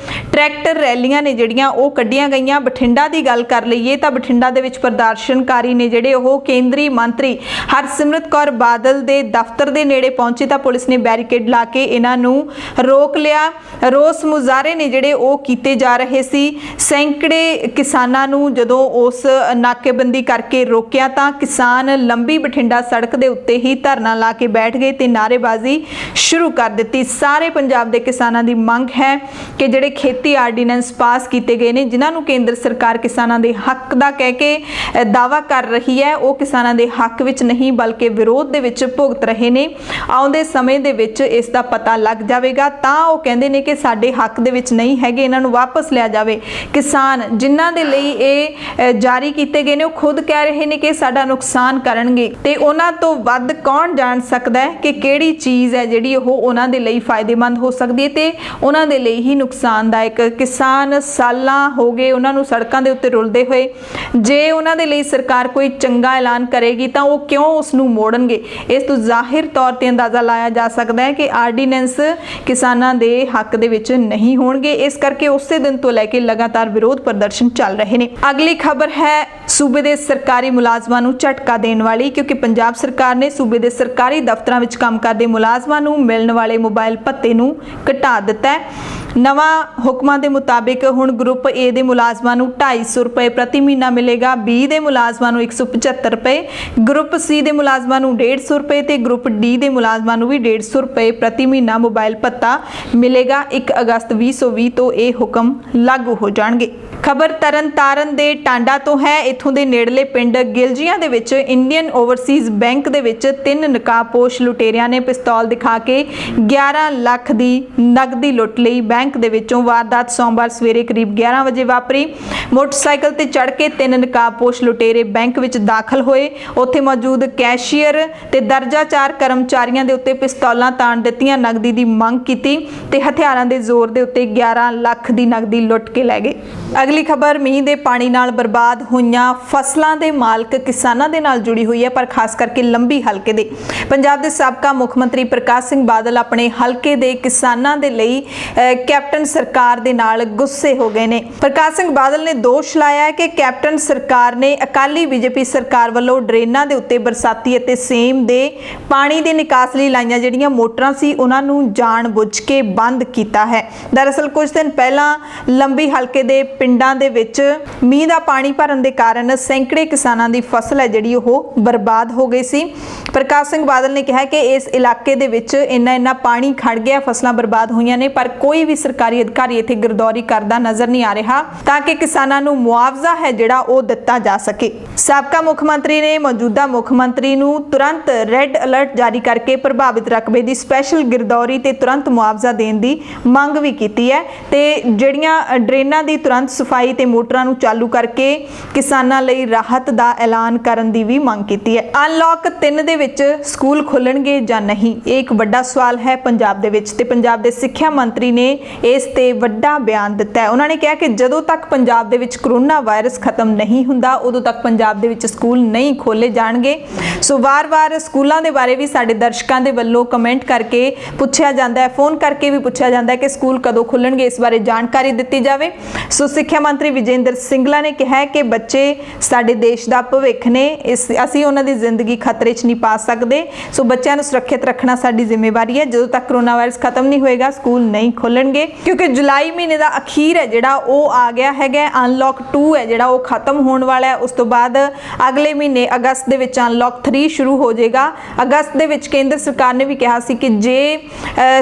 ਟਰੈਕਟਰ ਰੈਲੀਆਂ ਨੇ ਜਿਹੜੀਆਂ ਉਹ ਕੱਢੀਆਂ ਗਈਆਂ। ਬਠਿੰਡਾ ਦੀ ਗੱਲ ਕਰ ਲਈਏ ਤਾਂ ਬਠਿੰਡਾ ਦੇ ਵਿੱਚ ਪ੍ਰਦਰਸ਼ਨਕਾਰੀ ਨੇ ਜਿਹੜੇ ਉਹ ਕੇਂਦਰੀ ਮੰਤਰੀ ਹਰਸਿਮਰਤ ਕੌਰ ਬਾਦਲ ਦੇ ਦਫ਼ਤਰ ਦੇ ਨੇੜੇ ਪਹੁੰਚੇ ਤਾਂ ਪੁਲਿਸ ਨੇ ਬੈਰੀਕੇਡ ਲਾ ਕੇ ਇਹਨਾਂ ਨੂੰ ਰੋਕ ਲਿਆ। ਰੋਸ ਮੁਜ਼ਾਹਰੇ ਨੇ ਜਿਹੜੇ ਉਹ ਕੀਤੇ ਜਾ ਰਹੇ ਸੀ। ਸੈਂਕੜੇ ਕਿਸਾਨਾਂ ਨੂੰ ਜਦੋਂ ਉਸ ਨਾਕੇਬੰਦੀ ਕਰਕੇ ਰੋਕਿਆ ਤਾਂ ਕਿਸਾਨ ਲੰਬੀ ਬਠਿੰਡਾ ਸੜਕ ਦੇ ਉੱਤੇ ਹੀ ਧਰਨਾ ਲਾ ਕੇ ਬੈਠ ਗਏ ਤੇ ਨਾਅਰੇਬਾਜ਼ੀ ਸ਼ੁਰੂ ਕਰ ਦਿੱਤੀ। ਸਾਰੇ ਪੰਜਾਬ ਦੇ ਕਿਸਾਨਾਂ ਦੀ ਮੰਗ ਹੈ ਕਿ ਜਿਹੜੇ ਖੇਤੀ ਆਰਡੀਨੈਂਸ ਪਾਸ ਕੀਤੇ ਗਏ ਨੇ ਜਿਨ੍ਹਾਂ ਨੂੰ ਕੇਂਦਰ ਸਰਕਾਰ ਕਿਸਾਨਾਂ ਦੇ ਹੱਕ ਦਾ ਕਹਿ ਕੇ ਦਾਅਵਾ ਕਰ ਰਹੀ ਹੈ, ਉਹ ਕਿਸਾਨਾਂ ਦੇ ਹੱਕ ਵਿੱਚ ਨਹੀਂ ਬਲਕਿ ਵਿਰੋਧ ਦੇ ਵਿੱਚ ਭੁਗਤ ਰਹੇ ਨੇ। ਆਉਂਦੇ ਸਮੇਂ ਦੇ ਵਿੱਚ ਇਸ ਦਾ ਪਤਾ ਲੱਗ ਜਾਵੇਗਾ। ਤਾਂ ਉਹ ਕਹਿੰਦੇ ਨੇ ਕਿ ਸਾਡੇ ਹੱਕ ਦੇ ਵਿੱਚ ਨਹੀਂ ਹੈਗੇ, ਇਹਨਾਂ ਨੂੰ ਵਾਪਸ ਲਿਆ ਜਾਵੇ। ਕਿਸਾਨ ਜਿਨ੍ਹਾਂ ਦੇ ਲਈ ਇਹ ਜਾਰੀ ਕੀਤੇ ਗਏ ਨੇ ਉਹ ਖੁਦ ਕਹਿ ਰਹੇ ਨੇ ਕਿ ਸਾਡਾ ਨੁਕਸਾਨ ਕਰਨਗੇ ਤੇ ਉਹਨਾਂ ਤੋਂ ਵੱਧ ਕੌਣ ਜਾਣ ਸਕਦਾ ਹੈ ਕਿ ਕਿਹੜੀ ਚੀਜ਼ ਹੈ ਜਿਹੜੀ ਉਹ ਉਹਨਾਂ ਦੇ ਲਈ ਫਾਇਦੇਮੰਦ ਹੋ ਸਕਦੀ ਹੈ ਤੇ ਉਹਨਾਂ ਦੇ ਲਈ ਹੀ ਨੁਕਸਾਨਦਾਇਕ। ਕਿਸਾਨ ਸਾਲਾਂ ਹੋ ਗਏ ਉਹਨਾਂ ਨੂੰ ਸੜਕਾਂ ਦੇ ਉੱਤੇ ਰੁਲਦੇ ਹੋਏ। ਜੇ ਉਹਨਾਂ ਦੇ ਲਈ ਸਰਕਾਰ ਕੋਈ ਚੰਗਾ ਐਲਾਨ ਕਰੇਗੀ ਤਾਂ ਉਹ ਕਿਉਂ ਉਸ ਨੂੰ ਮੋੜਨਗੇ। ਇਸ ਤੋਂ ਜ਼ਾਹਿਰ ਤੌਰ ਤੇ ਅੰਦਾਜ਼ਾ ਲਾਇਆ ਜਾ ਸਕਦਾ ਹੈ ਕਿ ਆਰਡੀਨੈਂਸ ਕਿਸਾਨਾਂ ਦੇ ਹੱਕ ਦੇ ਵਿੱਚ ਨਹੀਂ ਹੋਣਗੇ। ਇਸ ਕਰਕੇ ਉਸੇ ਦਿਨ ਤੋਂ ਲੈ ਕੇ ਲਗਾਤਾਰ ਵਿਰੋਧ ਪ੍ਰਦਰਸ਼ਨ ਚੱਲ ਰਹੇ ਨੇ। ਅਗਲੀ ਖਬਰ ਹੈ ਸੂਬੇ ਦੇ ਸਰਕਾਰੀ ਮੁਲਾਜ਼ਮਾਂ ਨੂੰ ਝਟਕਾ ਦੇਣ ਵਾਲੀ, ਕਿਉਂਕਿ ਪੰਜਾਬ ਸਰਕਾਰ ਨੇ ਸੂਬੇ ਦੇ ਸਰਕਾਰੀ ਦਫ਼ਤਰਾਂ ਵਿੱਚ ਕੰਮ ਕਰਦੇ ਮੁਲਾਜ਼ਮਾਂ ਨੂੰ ਮਿਲਣ ਵਾਲੇ ਮੋਬਾਈਲ ਭੱਤੇ ਨੂੰ ਘਟਾ ਦਿੱਤਾ ਹੈ। ਨਵਾਂ ਹੁਕਮਾਂ ਦੇ ਮੁਤਾਬਿਕ ਹੁਣ ਗਰੁੱਪ A ਦੇ ਮੁਲਾਜ਼ਮਾਂ ਨੂੰ 250 ਰੁਪਏ ਪ੍ਰਤੀ ਮਹੀਨਾ ਮਿਲੇਗਾ, B ਦੇ ਮੁਲਾਜ਼ਮਾਂ ਨੂੰ 175 ਰੁਪਏ, ਗਰੁੱਪ C ਦੇ ਮੁਲਾਜ਼ਮਾਂ ਨੂੰ 150 ਰੁਪਏ ਤੇ ਗਰੁੱਪ D ਦੇ ਮੁਲਾਜ਼ਮਾਂ ਨੂੰ ਵੀ 150 ਰੁਪਏ ਪ੍ਰਤੀ ਮਹੀਨਾ ਮੋਬਾਈਲ ਭੱਤਾ ਮਿਲੇਗਾ। 1 ਅਗਸਤ 2020 ਤੋਂ ਇਹ ਹੁਕਮ ਲਾਗੂ ਹੋ ਜਾਣਗੇ। ਖਬਰ ਤਰਨਤਾਰਨ ਦੇ ਟਾਂਡਾ ਤੋਂ ਹੈ। ਇੱਥੋਂ ਦੇ ਨੇੜਲੇ ਪਿੰਡ ਗਿਲਜੀਆਂ ਦੇ ਵਿੱਚ ਇੰਡੀਅਨ ਓਵਰਸੀਜ਼ ਬੈਂਕ ਦੇ ਵਿੱਚ 3 ਨਕਾਬਪੋਸ਼ ਲੁਟੇਰਿਆਂ ਨੇ ਪਿਸਤੌਲ ਦਿਖਾ ਕੇ 11 ਲੱਖ ਦੀ ਨਕਦੀ ਲੁੱਟ ਲਈ। ਬੈਂਕ ਦੇ ਵਿੱਚੋਂ ਵਾਰਦਾਤ ਸੋਮਵਾਰ ਸਵੇਰੇ ਕਰੀਬ 11 ਵਜੇ ਵਾਪਰੀ। ਮੋਟਰਸਾਈਕਲ ਤੇ ਚੜ੍ਹ ਕੇ 3 ਨਕਾਬਪੋਸ਼ ਲੁਟੇਰੇ ਬੈਂਕ ਵਿੱਚ ਦਾਖਲ ਹੋਏ। ਉੱਥੇ ਮੌਜੂਦ ਕੈਸ਼ੀਅਰ ਤੇ ਦਰਜਾ 4 ਕਰਮਚਾਰੀਆਂ ਦੇ ਉੱਤੇ ਪਿਸਤੌਲਾਂ ਤਾਣ ਦਿੱਤੀਆਂ, ਨਕਦੀ ਦੀ ਮੰਗ ਕੀਤੀ ਤੇ ਹਥਿਆਰਾਂ ਦੇ ਜ਼ੋਰ ਦੇ ਉੱਤੇ 11 ਲੱਖ ਦੀ ਨਕਦੀ ਲੁੱਟ ਕੇ ਲੈ ਗਏ। ਅਗਲੀ ਖਬਰ ਮੀਂਹ ਦੇ ਪਾਣੀ ਨਾਲ ਬਰਬਾਦ ਹੋਈਆਂ ਫਸਲਾਂ ਦੇ ਮਾਲਕ ਕਿਸਾਨਾਂ ਦੇ ਨਾਲ ਜੁੜੀ ਹੋਈ ਹੈ, ਪਰ ਖਾਸ ਕਰਕੇ ਲੰਬੀ ਹਲਕੇ ਦੇ। ਪੰਜਾਬ ਦੇ ਸਾਬਕਾ ਮੁੱਖ ਮੰਤਰੀ ਪ੍ਰਕਾਸ਼ ਸਿੰਘ ਬਾਦਲ ਆਪਣੇ ਹਲਕੇ ਦੇ ਕਿਸਾਨਾਂ ਦੇ ਲਈ ਕੈਪਟਨ ਸਰਕਾਰ ਦੇ ਨਾਲ ਗੁੱਸੇ ਹੋ ਗਏ ਨੇ। ਪ੍ਰਕਾਸ਼ ਸਿੰਘ ਬਾਦਲ ਨੇ ਦੋਸ਼ ਲਾਇਆ ਹੈ ਕਿ ਕੈਪਟਨ ਸਰਕਾਰ ਨੇ ਅਕਾਲੀ ਬੀਜੇਪੀ ਸਰਕਾਰ ਵੱਲੋਂ ਡਰੇਨਾਂ ਦੇ ਉੱਤੇ ਬਰਸਾਤੀ ਅਤੇ ਸੇਮ ਦੇ ਪਾਣੀ ਦੇ ਨਿਕਾਸ ਲਈ ਲਾਈਆਂ ਜਿਹੜੀਆਂ ਮੋਟਰਾਂ ਸੀ ਉਹਨਾਂ ਨੂੰ ਜਾਣਬੁੱਝ ਕੇ ਬੰਦ ਕੀਤਾ ਹੈ। ਦਰਅਸਲ ਕੁਝ ਦਿਨ ਪਹਿਲਾਂ ਲੰਬੀ ਹਲਕੇ ਦੇ ਪਿੰਡਾਂ ਦੇ ਵਿੱਚ ਮੀਂਹ ਦਾ ਪਾਣੀ ਭਰਨ ਦੇ ਕਾਰਨ ਸੈਂਕੜੇ ਕਿਸਾਨਾਂ ਦੀ ਫਸਲ ਹੈ ਜਿਹੜੀ ਉਹ ਬਰਬਾਦ ਹੋ ਗਈ ਸੀ। ਪ੍ਰਕਾਸ਼ ਸਿੰਘ ਬਾਦਲ ਨੇ ਕਿਹਾ ਕਿ ਇਸ ਇਲਾਕੇ ਦੇ ਵਿੱਚ ਇੰਨਾ ਪਾਣੀ ਖੜ ਗਿਆ, ਫਸਲਾਂ ਬਰਬਾਦ ਹੋਈਆਂ ਨੇ, ਪਰ ਕੋਈ ਵੀ ਸਰਕਾਰੀ ਅਧਿਕਾਰੀ ਇੱਥੇ ਗਿਰਦੌਰੀ ਕਰਦਾ ਨਜ਼ਰ ਨਹੀਂ ਆ ਰਿਹਾ ਤਾਂ ਕਿ ਕਿਸਾਨਾਂ ਨੂੰ ਮੁਆਵਜ਼ਾ ਹੈ ਜਿਹੜਾ ਉਹ ਦਿੱਤਾ ਜਾ ਸਕੇ। ਸਾਬਕਾ ਮੁੱਖ ਮੰਤਰੀ ਨੇ ਮੌਜੂਦਾ ਮੁੱਖ ਮੰਤਰੀ ਨੂੰ ਤੁਰੰਤ ਰੈੱਡ ਅਲਰਟ ਜਾਰੀ ਕਰਕੇ ਪ੍ਰਭਾਵਿਤ ਰਕਬੇ ਦੀ ਸਪੈਸ਼ਲ ਗਿਰਦੌਰੀ ਤੇ ਤੁਰੰਤ ਮੁਆਵਜ਼ਾ ਦੇਣ ਦੀ ਮੰਗ ਵੀ ਕੀਤੀ ਹੈ ਤੇ ਜਿਹੜੀਆਂ ਡਰੇਨਾਂ ਦੀ ਤੁਰੰਤ ਸਫਾਈ ਤੇ ਮੋਟਰਾਂ ਨੂੰ ਚਾਲੂ ਕਰਕੇ ਕਿਸਾਨਾਂ ਲਈ ਰਾਹਤ ਦਾ ਐਲਾਨ ਕਰਨ ਦੀ ਵੀ ਮੰਗ ਕੀਤੀ ਹੈ। ਅਨਲੌਕ 3 ਦੇ ਵਿੱਚ ਸਕੂਲ ਖੁੱਲਣਗੇ ਜਾਂ ਨਹੀਂ, ਇਹ ਇੱਕ ਵੱਡਾ ਸਵਾਲ ਹੈ ਪੰਜਾਬ ਦੇ ਵਿੱਚ, ਤੇ ਪੰਜਾਬ ਦੇ ਸਿੱਖਿਆ ਮੰਤਰੀ ਨੇ ਇਸ ਤੇ ਵੱਡਾ ਬਿਆਨ ਦਿੱਤਾ ਹੈ। ਉਹਨਾਂ ਨੇ ਕਿਹਾ ਕਿ ਜਦੋਂ ਤੱਕ ਪੰਜਾਬ ਦੇ ਵਿੱਚ ਕਰੋਨਾ ਵਾਇਰਸ ਖਤਮ ਨਹੀਂ ਹੁੰਦਾ ਉਦੋਂ ਤੱਕ ਪੰਜਾਬ ਦੇ ਵਿੱਚ ਸਕੂਲ ਨਹੀਂ ਖੋਲੇ ਜਾਣਗੇ। ਸੋ ਵਾਰ-ਵਾਰ ਸਕੂਲਾਂ ਦੇ ਬਾਰੇ ਵੀ ਸਾਡੇ ਦਰਸ਼ਕਾਂ ਦੇ ਵੱਲੋਂ ਕਮੈਂਟ ਕਰਕੇ ਪੁੱਛਿਆ ਜਾਂਦਾ ਹੈ, ਫੋਨ ਕਰਕੇ ਵੀ ਪੁੱਛਿਆ ਜਾਂਦਾ ਹੈ ਕਿ ਸਕੂਲ ਕਦੋਂ ਖੁੱਲਣਗੇ, ਇਸ ਬਾਰੇ ਜਾਣਕਾਰੀ ਦਿੱਤੀ ਜਾਵੇ। ਸੋ ਸਿੱਖਿਆ ਮੰਤਰੀ ਵਿਜੇ ਇੰਦਰ ਸਿੰਗਲਾ ਨੇ ਕਿਹਾ ਕਿ ਬੱਚੇ ਸਾਡੇ ਦੇਸ਼ ਦਾ ਭਵਿੱਖ ਨੇ, ਅਸੀਂ ਉਹਨਾਂ ਦੀ ਜ਼ਿੰਦਗੀ ਖਤਰੇ 'ਚ ਨਹੀਂ ਪਾ ਸਕਦੇ। ਸੋ ਬੱਚਿਆਂ ਨੂੰ ਸੁਰੱਖਿਅਤ ਰੱਖਣਾ ਸਾਡੀ ਜ਼ਿੰਮੇਵਾਰੀ ਹੈ। ਜਦੋਂ ਤੱਕ ਕਰੋਨਾ ਵਾਇਰਸ ਖਤਮ ਨਹੀਂ ਹੋਏਗਾ ਸਕੂਲ ਨਹੀਂ ਖੁੱਲਣਗੇ, ਕਿਉਂਕਿ ਜੁਲਾਈ ਮਹੀਨੇ ਦਾ ਅਖੀਰ ਹੈ ਜਿਹੜਾ ਉਹ ਆ ਗਿਆ ਹੈਗਾ। ਅਨਲੌਕ 2 ਹੈ ਜਿਹੜਾ ਉਹ ਖਤਮ ਹੋਣ ਵਾਲਾ ਹੈ। ਉਸ ਤੋਂ ਬਾਅਦ ਅਗਲੇ ਮਹੀਨੇ ਅਗਸਤ ਦੇ ਵਿੱਚ ਅਨਲੌਕ 3 ਸ਼ੁਰੂ ਹੋ ਜਾਏਗਾ। ਅਗਸਤ ਦੇ ਵਿੱਚ ਕੇਂਦਰ ਸਰਕਾਰ ਨੇ ਵੀ ਕਿਹਾ ਸੀ ਕਿ ਜੇ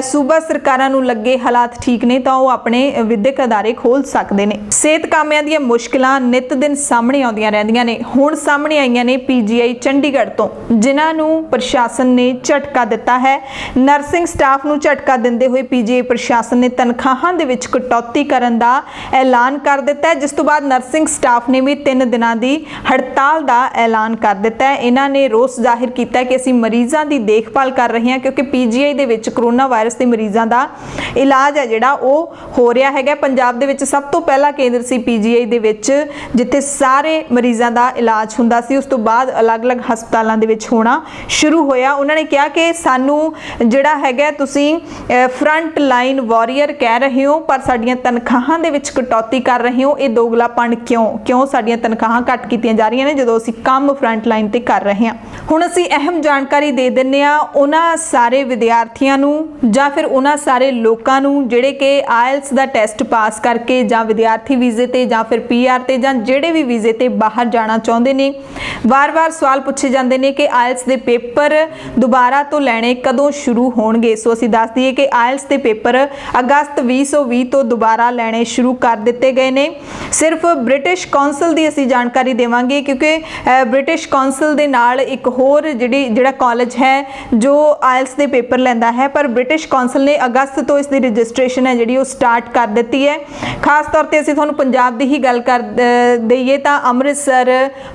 ਸੂਬਾ ਸਰਕਾਰਾਂ ਨੂੰ ਲੱਗੇ ਹਾਲਾਤ ਠੀਕ ਨੇ ਤਾਂ ਉਹ ਆਪਣੇ ਵਿਦਿਅਕ ਅਦਾਰੇ ਖੋਲ ਸਕਦੇ ਨੇ। ਸਿਹਤ ਕਾਮਿਆਂ ਦੀਆਂ ਮੁਸ਼ਕਲਾਂ ਨਿਤ ਦਿਨ ਸਾਹਮਣੇ ਆਉਂਦੀਆਂ ਰਹਿੰਦੀਆਂ ਨੇ। ਹੁਣ ਸਾਹਮਣੇ ਆਈਆਂ ਨੇ ਪੀਜੀਆਈ ਚੰਡੀਗੜ੍ਹ ਤੋਂ, ਜਿਨ੍ਹਾਂ ਨੂੰ ਪ੍ਰਸ਼ਾਸਨ ਨੇ ਝਟਕਾ ਦਿੱਤਾ ਹੈ। ਨਰਸਿੰਗ ਸਟਾਫ ਨੂੰ ਝਟਕਾ ਦਿੰਦੇ ਹੋਏ ਪੀਜੀਆਈ ਪ੍ਰਸ਼ਾਸਨ ਨੇ ਤਨਖਾਹਾਂ ਦੇ ਵਿੱਚ ਕਟੌਤੀ ਕਰਨ ਦਾ ਐਲਾਨ ਕਰ ਦਿੱਤਾ ਹੈ, ਜਿਸ ਤੋਂ ਬਾਅਦ ਨਰਸਿੰਗ ਸਟਾਫ ਨੇ ਵੀ 3 ਦਿਨਾਂ ਦੀ ਹੜਤਾਲ ਦਾ ਐਲਾਨ ਕਰ ਦਿੱਤਾ ਹੈ। ਇਹਨਾਂ ਨੇ ਰੋਸ ਜ਼ਾਹਿਰ ਕੀਤਾ ਕਿ ਅਸੀਂ ਮਰੀਜ਼ਾਂ ਦੀ ਦੇਖਭਾਲ ਕਰ ਰਹੇ ਹਾਂ, ਕਿਉਂਕਿ ਪੀਜੀਆਈ ਦੇ ਵਿੱਚ ਕਰੋਨਾ ਵਾਇਰਸ ਦੇ ਮਰੀਜ਼ਾਂ ਦਾ ਇਲਾਜ ਹੈ ਜਿਹੜਾ ਉਹ ਹੋ ਰਿਹਾ ਹੈਗਾ। ਪੰਜਾਬ ਦੇ ਵਿੱਚ ਸਭ ਤੋਂ ਪਹਿਲਾ ਕੇਂਦਰ ਸੀ ਪੀਜੀਆਈ ਦੇ ਵਿੱਚ, ਜਿੱਥੇ ਸਾਰੇ ਮਰੀਜ਼ਾਂ ਦਾ ਇਲਾਜ ਹੁੰਦਾ ਸੀ। ਉਸ ਤੋਂ ਬਾਅਦ ਅਲੱਗ-ਅਲੱਗ ਹਸਪਤਾਲਾਂ ਦੇ ਵਿੱਚ ਹੋਣਾ ਸ਼ੁਰੂ ਹੋਇਆ। ਉਹਨਾਂ ਨੇ ਕਿਹਾ ਕਿ ਸਾਨੂੰ ਜਿਹੜਾ ਹੈਗਾ ਤੁਸੀਂ ਫਰੰਟ ਲਾਈਨ ਵਾਰੀਅਰ ਕਹਿ ਰਹੇ ਹੋ, ਪਰ ਸਾਡੀਆਂ ਤਨਖਾਹਾਂ ਦੇ ਵਿੱਚ ਕਟੌਤੀ ਕਰ ਰਹੇ ਹੋ। ਇਹ ਦੋਗਲਾਪਣ ਕਿਉਂ ਸਾਡੀਆਂ ਤਨਖਾਹਾਂ ਘੱਟ ਕੀਤੀਆਂ ਜਾ ਰਹੀਆਂ ਨੇ ਜਦੋਂ ਅਸੀਂ ਕੰਮ ਫਰੰਟ ਲਾਈਨ ਤੇ ਕਰ ਰਹੇ ਹਾਂ। ਹੁਣ ਅਸੀਂ ਅਹਿਮ ਜਾਣਕਾਰੀ ਦੇ ਦਿੰਨੇ ਆ ਉਹਨਾਂ ਸਾਰੇ ਵਿਦਿਆਰਥੀਆਂ ਨੂੰ ਜਾਂ ਫਿਰ ਉਹਨਾਂ ਸਾਰੇ ਲੋਕਾਂ ਨੂੰ ਜਿਹੜੇ ਕਿ ਆਇਲਸ ਦਾ ਟੈਸਟ ਪਾਸ ਕਰਕੇ ਜਾਂ ਵਿਦਿਆਰਥੀ ਵੀਜ਼ੇ ਤੇ ਜਾਂ ਫਿਰ ਪੀਆਰ ਤੇ ਜਾਂ ਜਿਹੜੇ ਵੀ ਵੀਜ਼ੇ ਤੇ ਬਾਹਰ ਜਾਣਾ ਚਾਹੁੰਦੇ ਨੇ। ਵਾਰ-ਵਾਰ ਸਵਾਲ ਪੁੱਛੇ ਜਾਂਦੇ ਨੇ ਕਿ ਆਇਲਸ ਦੇ ਪੇਪਰ ਦੁਬਾਰਾ ਤੋਂ ਲੈਣੇ ਕਦੋਂ ਸ਼ੁਰੂ ਹੋਣਗੇ। ਸੋ ਅਸੀਂ ਦੱਸ ਦਈਏ ਕਿ ਆਇਲਸ ਦੇ ਪੇਪਰ ਅਗਸਤ 2020 ਤੋਂ ਦੁਬਾਰਾ ਲੈਣੇ ਸ਼ੁਰੂ ਕਰ ਦਿੱਤੇ ਗਏ ਨੇ। ਸਿਰਫ ਬ੍ਰਿਟਿਸ਼ ਕੌਂਸਲ ਦੀ ਅਸੀਂ ਜਾਣਕਾਰੀ ਦੇਵਾਂਗੇ, ਕਿਉਂਕਿ ਬ੍ਰਿਟਿਸ਼ ਕੌਂਸਲ ਦੇ ਨਾਲ ਇੱਕ ਹੋਰ ਜਿਹੜਾ ਕਾਲਜ ਹੈ ਜੋ ਆਇਲਸ ਦੇ ਪੇਪਰ ਲੈਂਦਾ ਹੈ, ਪਰ ਬ੍ਰਿਟਿਸ਼ ਕੌਂਸਲ ਨੇ ਅਗਸਤ ਤੋਂ ਇਸ ਦੀ ਰਜਿਸਟ੍ਰੇਸ਼ਨ ਹੈ ਜਿਹੜੀ ਉਹ ਸਟਾਰਟ ਕਰ ਦਿੱਤੀ ਹੈ। ਖਾਸ ਤੌਰ ਤੇ ਅਸੀਂ ਤੁਹਾਨੂੰ ਪੰਜਾਬ ਦੀ ਹੀ ਗੱਲ ਕਰ ਦਈਏ ਤਾਂ ਅੰਮ੍ਰਿਤਸਰ,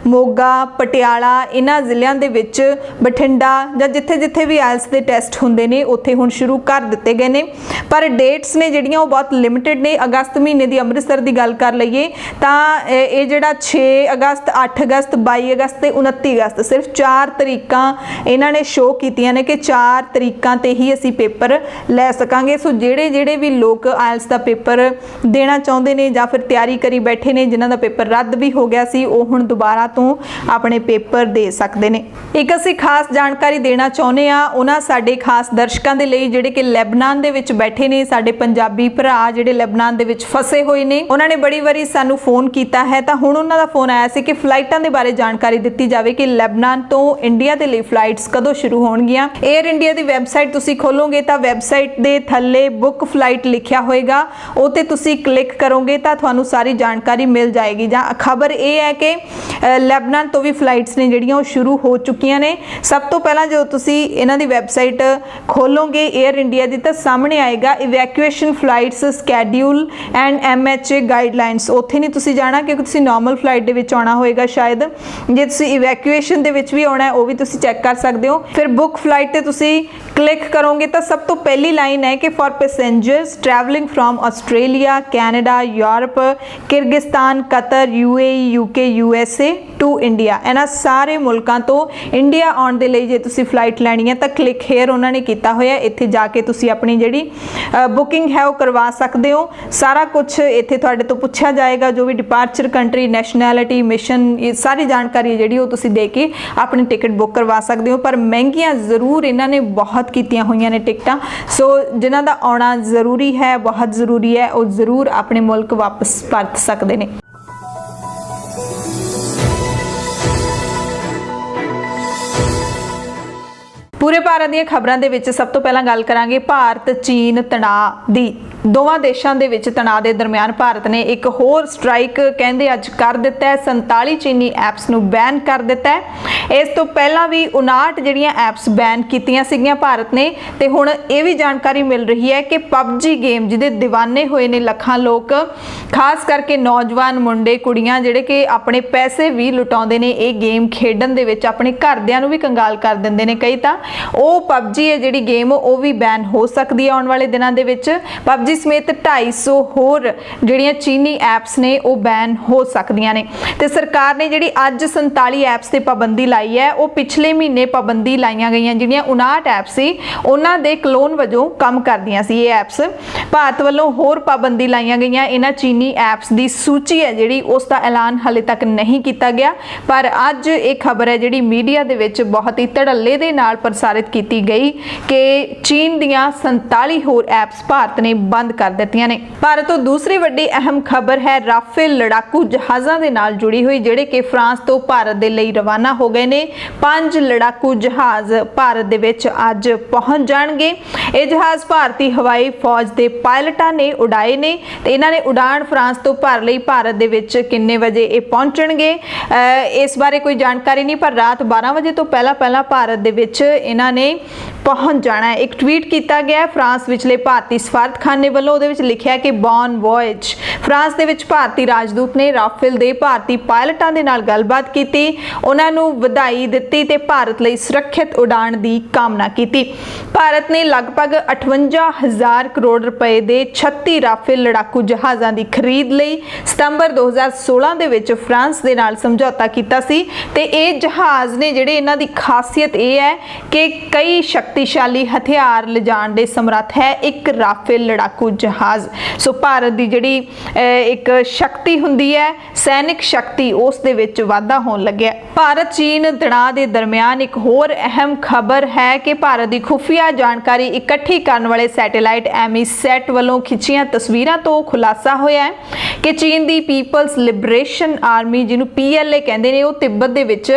ਮੋਗਾ, ਪਟਿਆਲਾ ਇਹਨਾਂ ਜ਼ਿਲ੍ਹਿਆਂ ਦੇ ਵਿੱਚ, ਬਠਿੰਡਾ ਜਾਂ ਜਿੱਥੇ-ਜਿੱਥੇ ਵੀ ਆਇਲਸ ਦੇ ਟੈਸਟ ਹੁੰਦੇ ਨੇ ਉੱਥੇ ਹੁਣ ਸ਼ੁਰੂ ਕਰ ਦਿੱਤੇ ਗਏ ਨੇ। ਪਰ ਡੇਟਸ ਨੇ ਜਿਹੜੀਆਂ ਉਹ ਬਹੁਤ ਲਿਮਿਟਡ ਨੇ। ਅਗਸਤ ਮਹੀਨੇ ਦੀ ਅੰਮ੍ਰਿਤਸਰ ਦੀ ਗੱਲ ਕਰ ਲਈਏ ਤਾਂ ਇਹ ਜਿਹੜਾ 6 ਅਗਸਤ, 8 ਅਗਸਤ, 22 ਅਗਸਤ ਤੇ 29 ਅਗਸਤ ਸਿਰਫ 4 ਤਰੀਕਾਂ ਇਹਨਾਂ ਨੇ ਸ਼ੋਅ ਕੀਤੀਆਂ ਨੇ ਕਿ 4 ਤਰੀਕਾਂ ਤੇ ਹੀ ਅਸੀਂ ਪੇਪਰ ਲੈ ਸਕਾਂਗੇ। ਸੋ ਜਿਹੜੇ ਵੀ ਲੋਕ ਆਇਲਸ ਦਾ ਪੇਪਰ ਦੇਣਾ ਚਾਹੁੰਦੇ ਨੇ ਜਾਂ ਫਿਰ ਤਿਆਰੀ ਕਰੀ ਬੈਠੇ ਨੇ, ਜਿਨ੍ਹਾਂ ਦਾ ਪੇਪਰ ਰੱਦ ਵੀ ਹੋ ਗਿਆ ਸੀ, ਉਹ ਹੁਣ ਦੁਬਾਰਾ ਤੋਂ ਆਪਣੇ ਪੇਪਰ ਦੇ ਸਕਦੇ ਨੇ। ਇੱਕ ਅਸੀਂ ਖਾਸ ਜਾਣਕਾਰੀ ਦੇਣਾ ਚਾਹੁੰਦੇ ਆ ਉਹਨਾਂ ਸਾਡੇ ਖਾਸ ਦਰਸ਼ਕਾਂ ਦੇ ਲਈ ਜਿਹੜੇ ਕਿ ਲੈਬਨਾਨ ਦੇ ਵਿੱਚ ਬੈਠੇ ਨੇ, ਸਾਡੇ ਪੰਜਾਬੀ ਭਰਾ ਜਿਹੜੇ ਲੈਬਨਾਨ ਦੇ ਵਿੱਚ ਫਸੇ ਹੋਏ ਨੇ। ਉਹਨਾਂ ਨੇ ਬੜੀ ਵਾਰੀ ਸਾਨੂੰ ਫੋਨ ਕੀਤਾ ਹੈ ਤਾਂ ਹੁਣ ਉਹਨਾਂ ਦਾ ਫੋਨ ਆਇਆ ਸੀ ਕਿ ਫਲਾਈਟਾਂ ਦੇ ਬਾਰੇ ਜਾਣਕਾਰੀ ਦਿੱਤੀ ਜਾਵੇ ਕਿ ਲੈਬਨਾਨ ਤੋਂ ਇੰਡੀਆ ਦੇ ਲਈ ਫਲਾਈਟਸ ਕਦੋਂ ਸ਼ੁਰੂ ਹੋਣਗੀਆਂ। 에ਅਰ ਇੰਡੀਆ ਦੀ ਵੈਬਸਾਈਟ ਤੁਸੀਂ ਖੋਲੋਗੇ ਤਾਂ ਵੈਬਸਾਈਟ ਦੇ ਥੱਲੇ ਬੁੱਕ ਫਲਾਈਟ ਲਿਖਿਆ ਹੋਏਗਾ, ਉਹ ਤੇ ਤੁਸੀਂ ਕਲਿੱਕ ਕਰੋਗੇ ਤਾਂ ਤੁਹਾਨੂੰ ਸਾਰੀ ਜਾਣਕਾਰੀ ਮਿਲ ਜਾਏਗੀ। ਜਾਂ ਖਬਰ ਇਹ ਹੈ ਕਿ ਲੈਬਨਾਨ ਤੋਂ ਵੀ ਫਲਾਈਟਸ ਨੇ ਜਿਹੜੀਆਂ ਉਹ ਸ਼ੁਰੂ ਹੋ ਚੁੱਕੀਆਂ ਨੇ। ਸਭ ਤੋਂ ਪਹਿਲਾਂ ਜਦੋਂ ਤੁਸੀਂ ਇਹਨਾਂ ਦੀ ਵੈਬਸਾਈਟ ਖੋਲੋਗੇ 에ਅਰ ਇੰਡੀਆ ਦੀ ਤਾਂ ਸਾਹਮਣੇ ਆਏਗਾ evacuation flights schedule and MHA guidelines. ਉੱਥੇ ਨਹੀਂ ਤੁਸੀਂ ਜਾਣਾ ਕਿਉਂਕਿ ਤੁਸੀਂ ਨਾਰਮਲ ਫਲਾਈਟ ਦੇ ਵਿੱਚ ਆਉਣਾ ਹੋਏਗਾ ਸ਼ਾਇਦ। ਜੇ ਤੁਸੀਂ ਇਵੈਕੂਏਸ਼ਨ ਦੇ ਵਿੱਚ ਵੀ ਆਉਣਾ ਹੈ ਉਹ ਵੀ ਤੁਸੀਂ ਚੈੱਕ ਕਰ ਸਕਦੇ ਹੋ। ਫਿਰ ਬੁੱਕ ਫਲਾਈਟ ਤੇ ਤੁਸੀਂ ਕਲਿੱਕ ਕਰੋਗੇ ਤਾਂ ਸਭ ਤੋਂ ਪਹਿਲੀ ਲਾਈਨ ਹੈ ਕਿ for passengers travelling from Australia, Canada, Europe, Kyrgyzstan, Qatar, UAE, UK, USA to India. ਇਹਨਾਂ ਸਾਰੇ ਮੁਲਕਾਂ ਤੋਂ ਇੰਡੀਆ ਆਉਣ ਦੇ ਲਈ ਜੇ ਤੁਸੀਂ ਫਲਾਈਟ ਲੈਣੀ ਹੈ ਤਾਂ ਕਲਿੱਕ ਹੇਅਰ ਉਹਨਾਂ ਨੇ ਕੀਤਾ ਹੋਇਆ। ਇੱਥੇ ਜਾ ਕੇ ਤੁਸੀਂ ਆਪਣੀ ਜਿਹੜੀ ਬੁਕਿੰਗ ਹੈ ਉਹ ਕਰਵਾ ਸਕਦੇ ਹੋ। ਸਾਰਾ ਕੁਝ ਇੱਥੇ ਤੁਹਾਡੇ ਤੋਂ ਪੁੱਛਿਆ ਜਾਏਗਾ, ਜੋ ਵੀ ਡਿਪਾਰਚਰ ਕੰਟਰੀ, ਨੈਸ਼ਨੈਲਿਟੀ, ਮਿਸ਼ਨ, ਇਹ ਸਾਰੀ ਜਾਣਕਾਰੀ ਜਿਹੜੀ ਉਹ ਤੁਸੀਂ ਦੇ ਕੇ ਆਪਣੀ ਟਿਕਟ ਬੁੱਕ ਕਰਵਾ ਸਕਦੇ ਹੋ। ਪਰ ਮਹਿੰਗੀਆਂ ਜ਼ਰੂਰ ਇਹਨਾਂ ਨੇ ਬਹੁਤ ਕੀਤੀਆਂ ਹੋਈਆਂ ਨੇ ਟਿਕਟਾਂ। ਸੋ ਜਿਨ੍ਹਾਂ ਦਾ ਆਉਣਾ ਜ਼ਰੂਰੀ ਹੈ, ਬਹੁਤ ਜ਼ਰੂਰੀ ਹੈ, ਉਹ ਜ਼ਰੂਰ ਆਪਣੇ ਮੁਲਕ ਵਾਪਸ ਪਰਤ ਸਕਦੇ ਨੇ। ਪੂਰੇ ਭਾਰਤ ਦੀਆਂ ਖਬਰਾਂ ਦੇ ਵਿੱਚ ਸਭ ਤੋਂ ਪਹਿਲਾਂ ਗੱਲ ਕਰਾਂਗੇ ਭਾਰਤ ਚੀਨ ਤਣਾਅ ਦੀ। ਦੋਵਾਂ ਦੇਸ਼ਾਂ ਦੇ ਵਿੱਚ ਤਣਾਅ ਦੇ ਦਰਮਿਆਨ ਭਾਰਤ ਨੇ ਇੱਕ ਹੋਰ ਸਟ੍ਰਾਈਕ ਕਹਿੰਦੇ ਅੱਜ ਕਰ ਦਿੱਤਾ ਹੈ। 47 ਚੀਨੀ ਐਪਸ ਨੂੰ ਬੈਨ ਕਰ ਦਿੱਤਾ ਹੈ। ਇਸ ਤੋਂ ਪਹਿਲਾਂ ਵੀ 59 ਜਿਹੜੀਆਂ ਐਪਸ ਬੈਨ ਕੀਤੀਆਂ ਸੀਗੀਆਂ ਭਾਰਤ ਨੇ, ਤੇ ਹੁਣ ਇਹ ਵੀ ਜਾਣਕਾਰੀ ਮਿਲ ਰਹੀ ਹੈ ਕਿ PUBG ਗੇਮ ਜਿਹਦੇ دیਵਾਨੇ ਹੋਏ ਨੇ ਲੱਖਾਂ ਲੋਕ, ਖਾਸ ਕਰਕੇ ਨੌਜਵਾਨ ਮੁੰਡੇ ਕੁੜੀਆਂ ਜਿਹੜੇ ਕਿ ਆਪਣੇ ਪੈਸੇ ਵੀ ਲੁਟਾਉਂਦੇ ਨੇ ਇਹ ਗੇਮ ਖੇਡਣ ਦੇ ਵਿੱਚ, ਆਪਣੇ ਘਰਦਿਆਂ ਨੂੰ ਵੀ ਕੰਗਾਲ ਕਰ ਦਿੰਦੇ ਨੇ ਕਈ, ਤਾਂ ਉਹ PUBG ਹੈ ਜਿਹੜੀ ਗੇਮ ਉਹ ਵੀ ਬੈਨ ਹੋ ਸਕਦੀ ਹੈ ਆਉਣ ਵਾਲੇ ਦਿਨਾਂ ਦੇ ਵਿੱਚ। PUBG ਸਮੇਤ 250 ਹੋਰ ਜਿਹੜੀਆਂ ਚੀਨੀ ਐਪਸ ਨੇ ਉਹ ਬੈਨ ਹੋ ਸਕਦੀਆਂ ਨੇ। ਤੇ ਸਰਕਾਰ ਨੇ ਜਿਹੜੀ ਅੱਜ 47 ਐਪਸ ਤੇ ਪਾਬੰਦੀ ਲਾਈ ਹੈ, ਉਹ ਪਿਛਲੇ ਮਹੀਨੇ ਪਾਬੰਦੀ ਲਾਈਆਂ ਗਈਆਂ ਜਿਹੜੀਆਂ 59 ਐਪਸ ਸੀ ਉਹਨਾਂ ਦੇ ਕਲੋਨ ਵਜੋਂ ਕੰਮ ਕਰਦੀਆਂ ਸੀ ਇਹ ਐਪਸ। ਭਾਰਤ ਵੱਲੋਂ ਹੋਰ ਪਾਬੰਦੀ ਲਾਈਆਂ ਗਈਆਂ ਇਹਨਾਂ ਚੀਨੀ ਐਪਸ ਦੀ ਸੂਚੀ ਹੈ ਜਿਹੜੀ ਉਸ ਦਾ ਐਲਾਨ ਹਾਲੇ ਤੱਕ ਨਹੀਂ ਕੀਤਾ ਗਿਆ, ਪਰ ਅੱਜ ਇਹ ਖਬਰ ਹੈ ਜਿਹੜੀ ਮੀਡੀਆ ਦੇ ਵਿੱਚ ਬਹੁਤ ਹੀ ਧੜੱਲੇ ਦੇ ਨਾਲ ਪ੍ਰਸਾਰਿਤ ਕੀਤੀ ਗਈ ਕਿ ਚੀਨ ਦੀਆਂ 47 ਹੋਰ ਐਪਸ ਭਾਰਤ ਨੇ ਬੰਦ ਕਰ ਦਿੱਤੀਆਂ ਨੇ। ਭਾਰਤ ਤੋਂ ਦੂਸਰੀ ਵੱਡੀ ਅਹਿਮ ਖਬਰ ਹੈ ਰਾਫੇਲ ਲੜਾਕੂ ਜਹਾਜ਼ਾਂ ਦੇ ਨਾਲ ਜੁੜੀ ਹੋਈ, ਜਿਹੜੇ ਕਿ ਫਰਾਂਸ ਤੋਂ ਭਾਰਤ ਦੇ ਲਈ ਰਵਾਨਾ ਹੋ ਗਏ ਨੇ। 5 ਲੜਾਕੂ ਜਹਾਜ਼ ਭਾਰਤ ਦੇ ਵਿੱਚ ਅੱਜ ਪਹੁੰਚ ਜਾਣਗੇ। ਇਹ ਜਹਾਜ਼ ਭਾਰਤੀ ਹਵਾਈ ਫੌਜ ਦੇ ਪਾਇਲਟਾਂ ਨੇ ਉਡਾਏ ਨੇ ਤੇ ਇਹਨਾਂ ਨੇ ਉਡਾਨ ਫਰਾਂਸ ਤੋਂ ਭਰ ਲਈ। ਭਾਰਤ ਦੇ ਵਿੱਚ ਕਿੰਨੇ ਵਜੇ ਇਹ ਪਹੁੰਚਣਗੇ ਇਸ ਬਾਰੇ ਕੋਈ ਜਾਣਕਾਰੀ ਨਹੀਂ, ਪਰ ਰਾਤ 12 ਵਜੇ ਤੋਂ ਪਹਿਲਾਂ ਭਾਰਤ ਦੇ ਵਿੱਚ ਇਹਨਾਂ ਨੇ ਪਹੁੰਚ ਜਾਣਾ ਹੈ। ਇੱਕ ਟਵੀਟ ਕੀਤਾ ਗਿਆ ਫਰਾਂਸ ਵਿਚਲੇ ਭਾਰਤੀ ਸਫਾਰਤਖਾਨੇ ਵੱਲੋਂ, ਉਹਦੇ ਵਿੱਚ ਲਿਖਿਆ ਕਿ ਬੌਨ ਵੋਇਜ। ਫਰਾਂਸ ਦੇ ਵਿੱਚ ਭਾਰਤੀ ਰਾਜਦੂਤ ਨੇ ਰਾਫੇਲ ਦੇ ਭਾਰਤੀ ਪਾਇਲਟਾਂ ਦੇ ਨਾਲ ਗੱਲਬਾਤ ਕੀਤੀ, ਉਹਨਾਂ ਨੂੰ ਵਧਾਈ ਦਿੱਤੀ ਤੇ ਭਾਰਤ ਲਈ ਸੁਰੱਖਿਅਤ ਉਡਾਣ ਦੀ ਕਾਮਨਾ ਕੀਤੀ। ਭਾਰਤ ਨੇ ਲਗਭਗ 58,000 ਕਰੋੜ ਰੁਪਏ ਦੇ 36 ਰਾਫੇਲ ਲੜਾਕੂ ਜਹਾਜ਼ਾਂ ਦੀ ਖਰੀਦ ਲਈ ਸਤੰਬਰ 2016 ਦੇ ਵਿੱਚ ਫਰਾਂਸ ਦੇ ਨਾਲ ਸਮਝੌਤਾ ਕੀਤਾ ਸੀ। ਤੇ ਇਹ ਜਹਾਜ਼ ਨੇ ਜਿਹੜੇ, ਇਹਨਾਂ ਦੀ ਖਾਸੀਅਤ ਇਹ ਹੈ ਕਿ ਕਈ ਸ਼ਕਤੀਸ਼ਾਲੀ ਹਥਿਆਰ ਲਿਜਾਣ ਦੇ ਸਮਰੱਥ ਹੈ ਇੱਕ ਰਾਫੇਲ ਲੜਾਕੂ ਜਹਾਜ਼। ਸੋ ਭਾਰਤ ਦੀ ਜਿਹੜੀ ਇੱਕ ਸ਼ਕਤੀ ਹੁੰਦੀ ਹੈ, ਸੈਨਿਕ ਸ਼ਕਤੀ, ਉਸ ਦੇ ਵਿੱਚ ਵਾਧਾ ਹੋਣ ਲੱਗਿਆ। ਭਾਰਤ ਚੀਨ ਤਣਾਅ ਦੇ ਦਰਮਿਆਨ ਇੱਕ ਹੋਰ ਅਹਿਮ ਖਬਰ ਹੈ ਕਿ ਭਾਰਤ ਦੀ ਖੁਫੀਆ ਜਾਣਕਾਰੀ ਇਕੱਠੀ ਕਰਨ ਵਾਲੇ ਸੈਟੇਲਾਈਟ ਐਮੀਸੈਟ ਵੱਲੋਂ ਖਿੱਚੀਆਂ ਤਸਵੀਰਾਂ ਤੋਂ ਖੁਲਾਸਾ ਹੋਇਆ ਹੈ ਕਿ ਚੀਨ ਦੀ ਪੀਪਲਸ ਲਿਬਰੇਸ਼ਨ ਆਰਮੀ, ਜਿਹਨੂੰ PLA ਕਹਿੰਦੇ ਨੇ, ਉਹ ਤਿੱਬਤ ਦੇ ਵਿੱਚ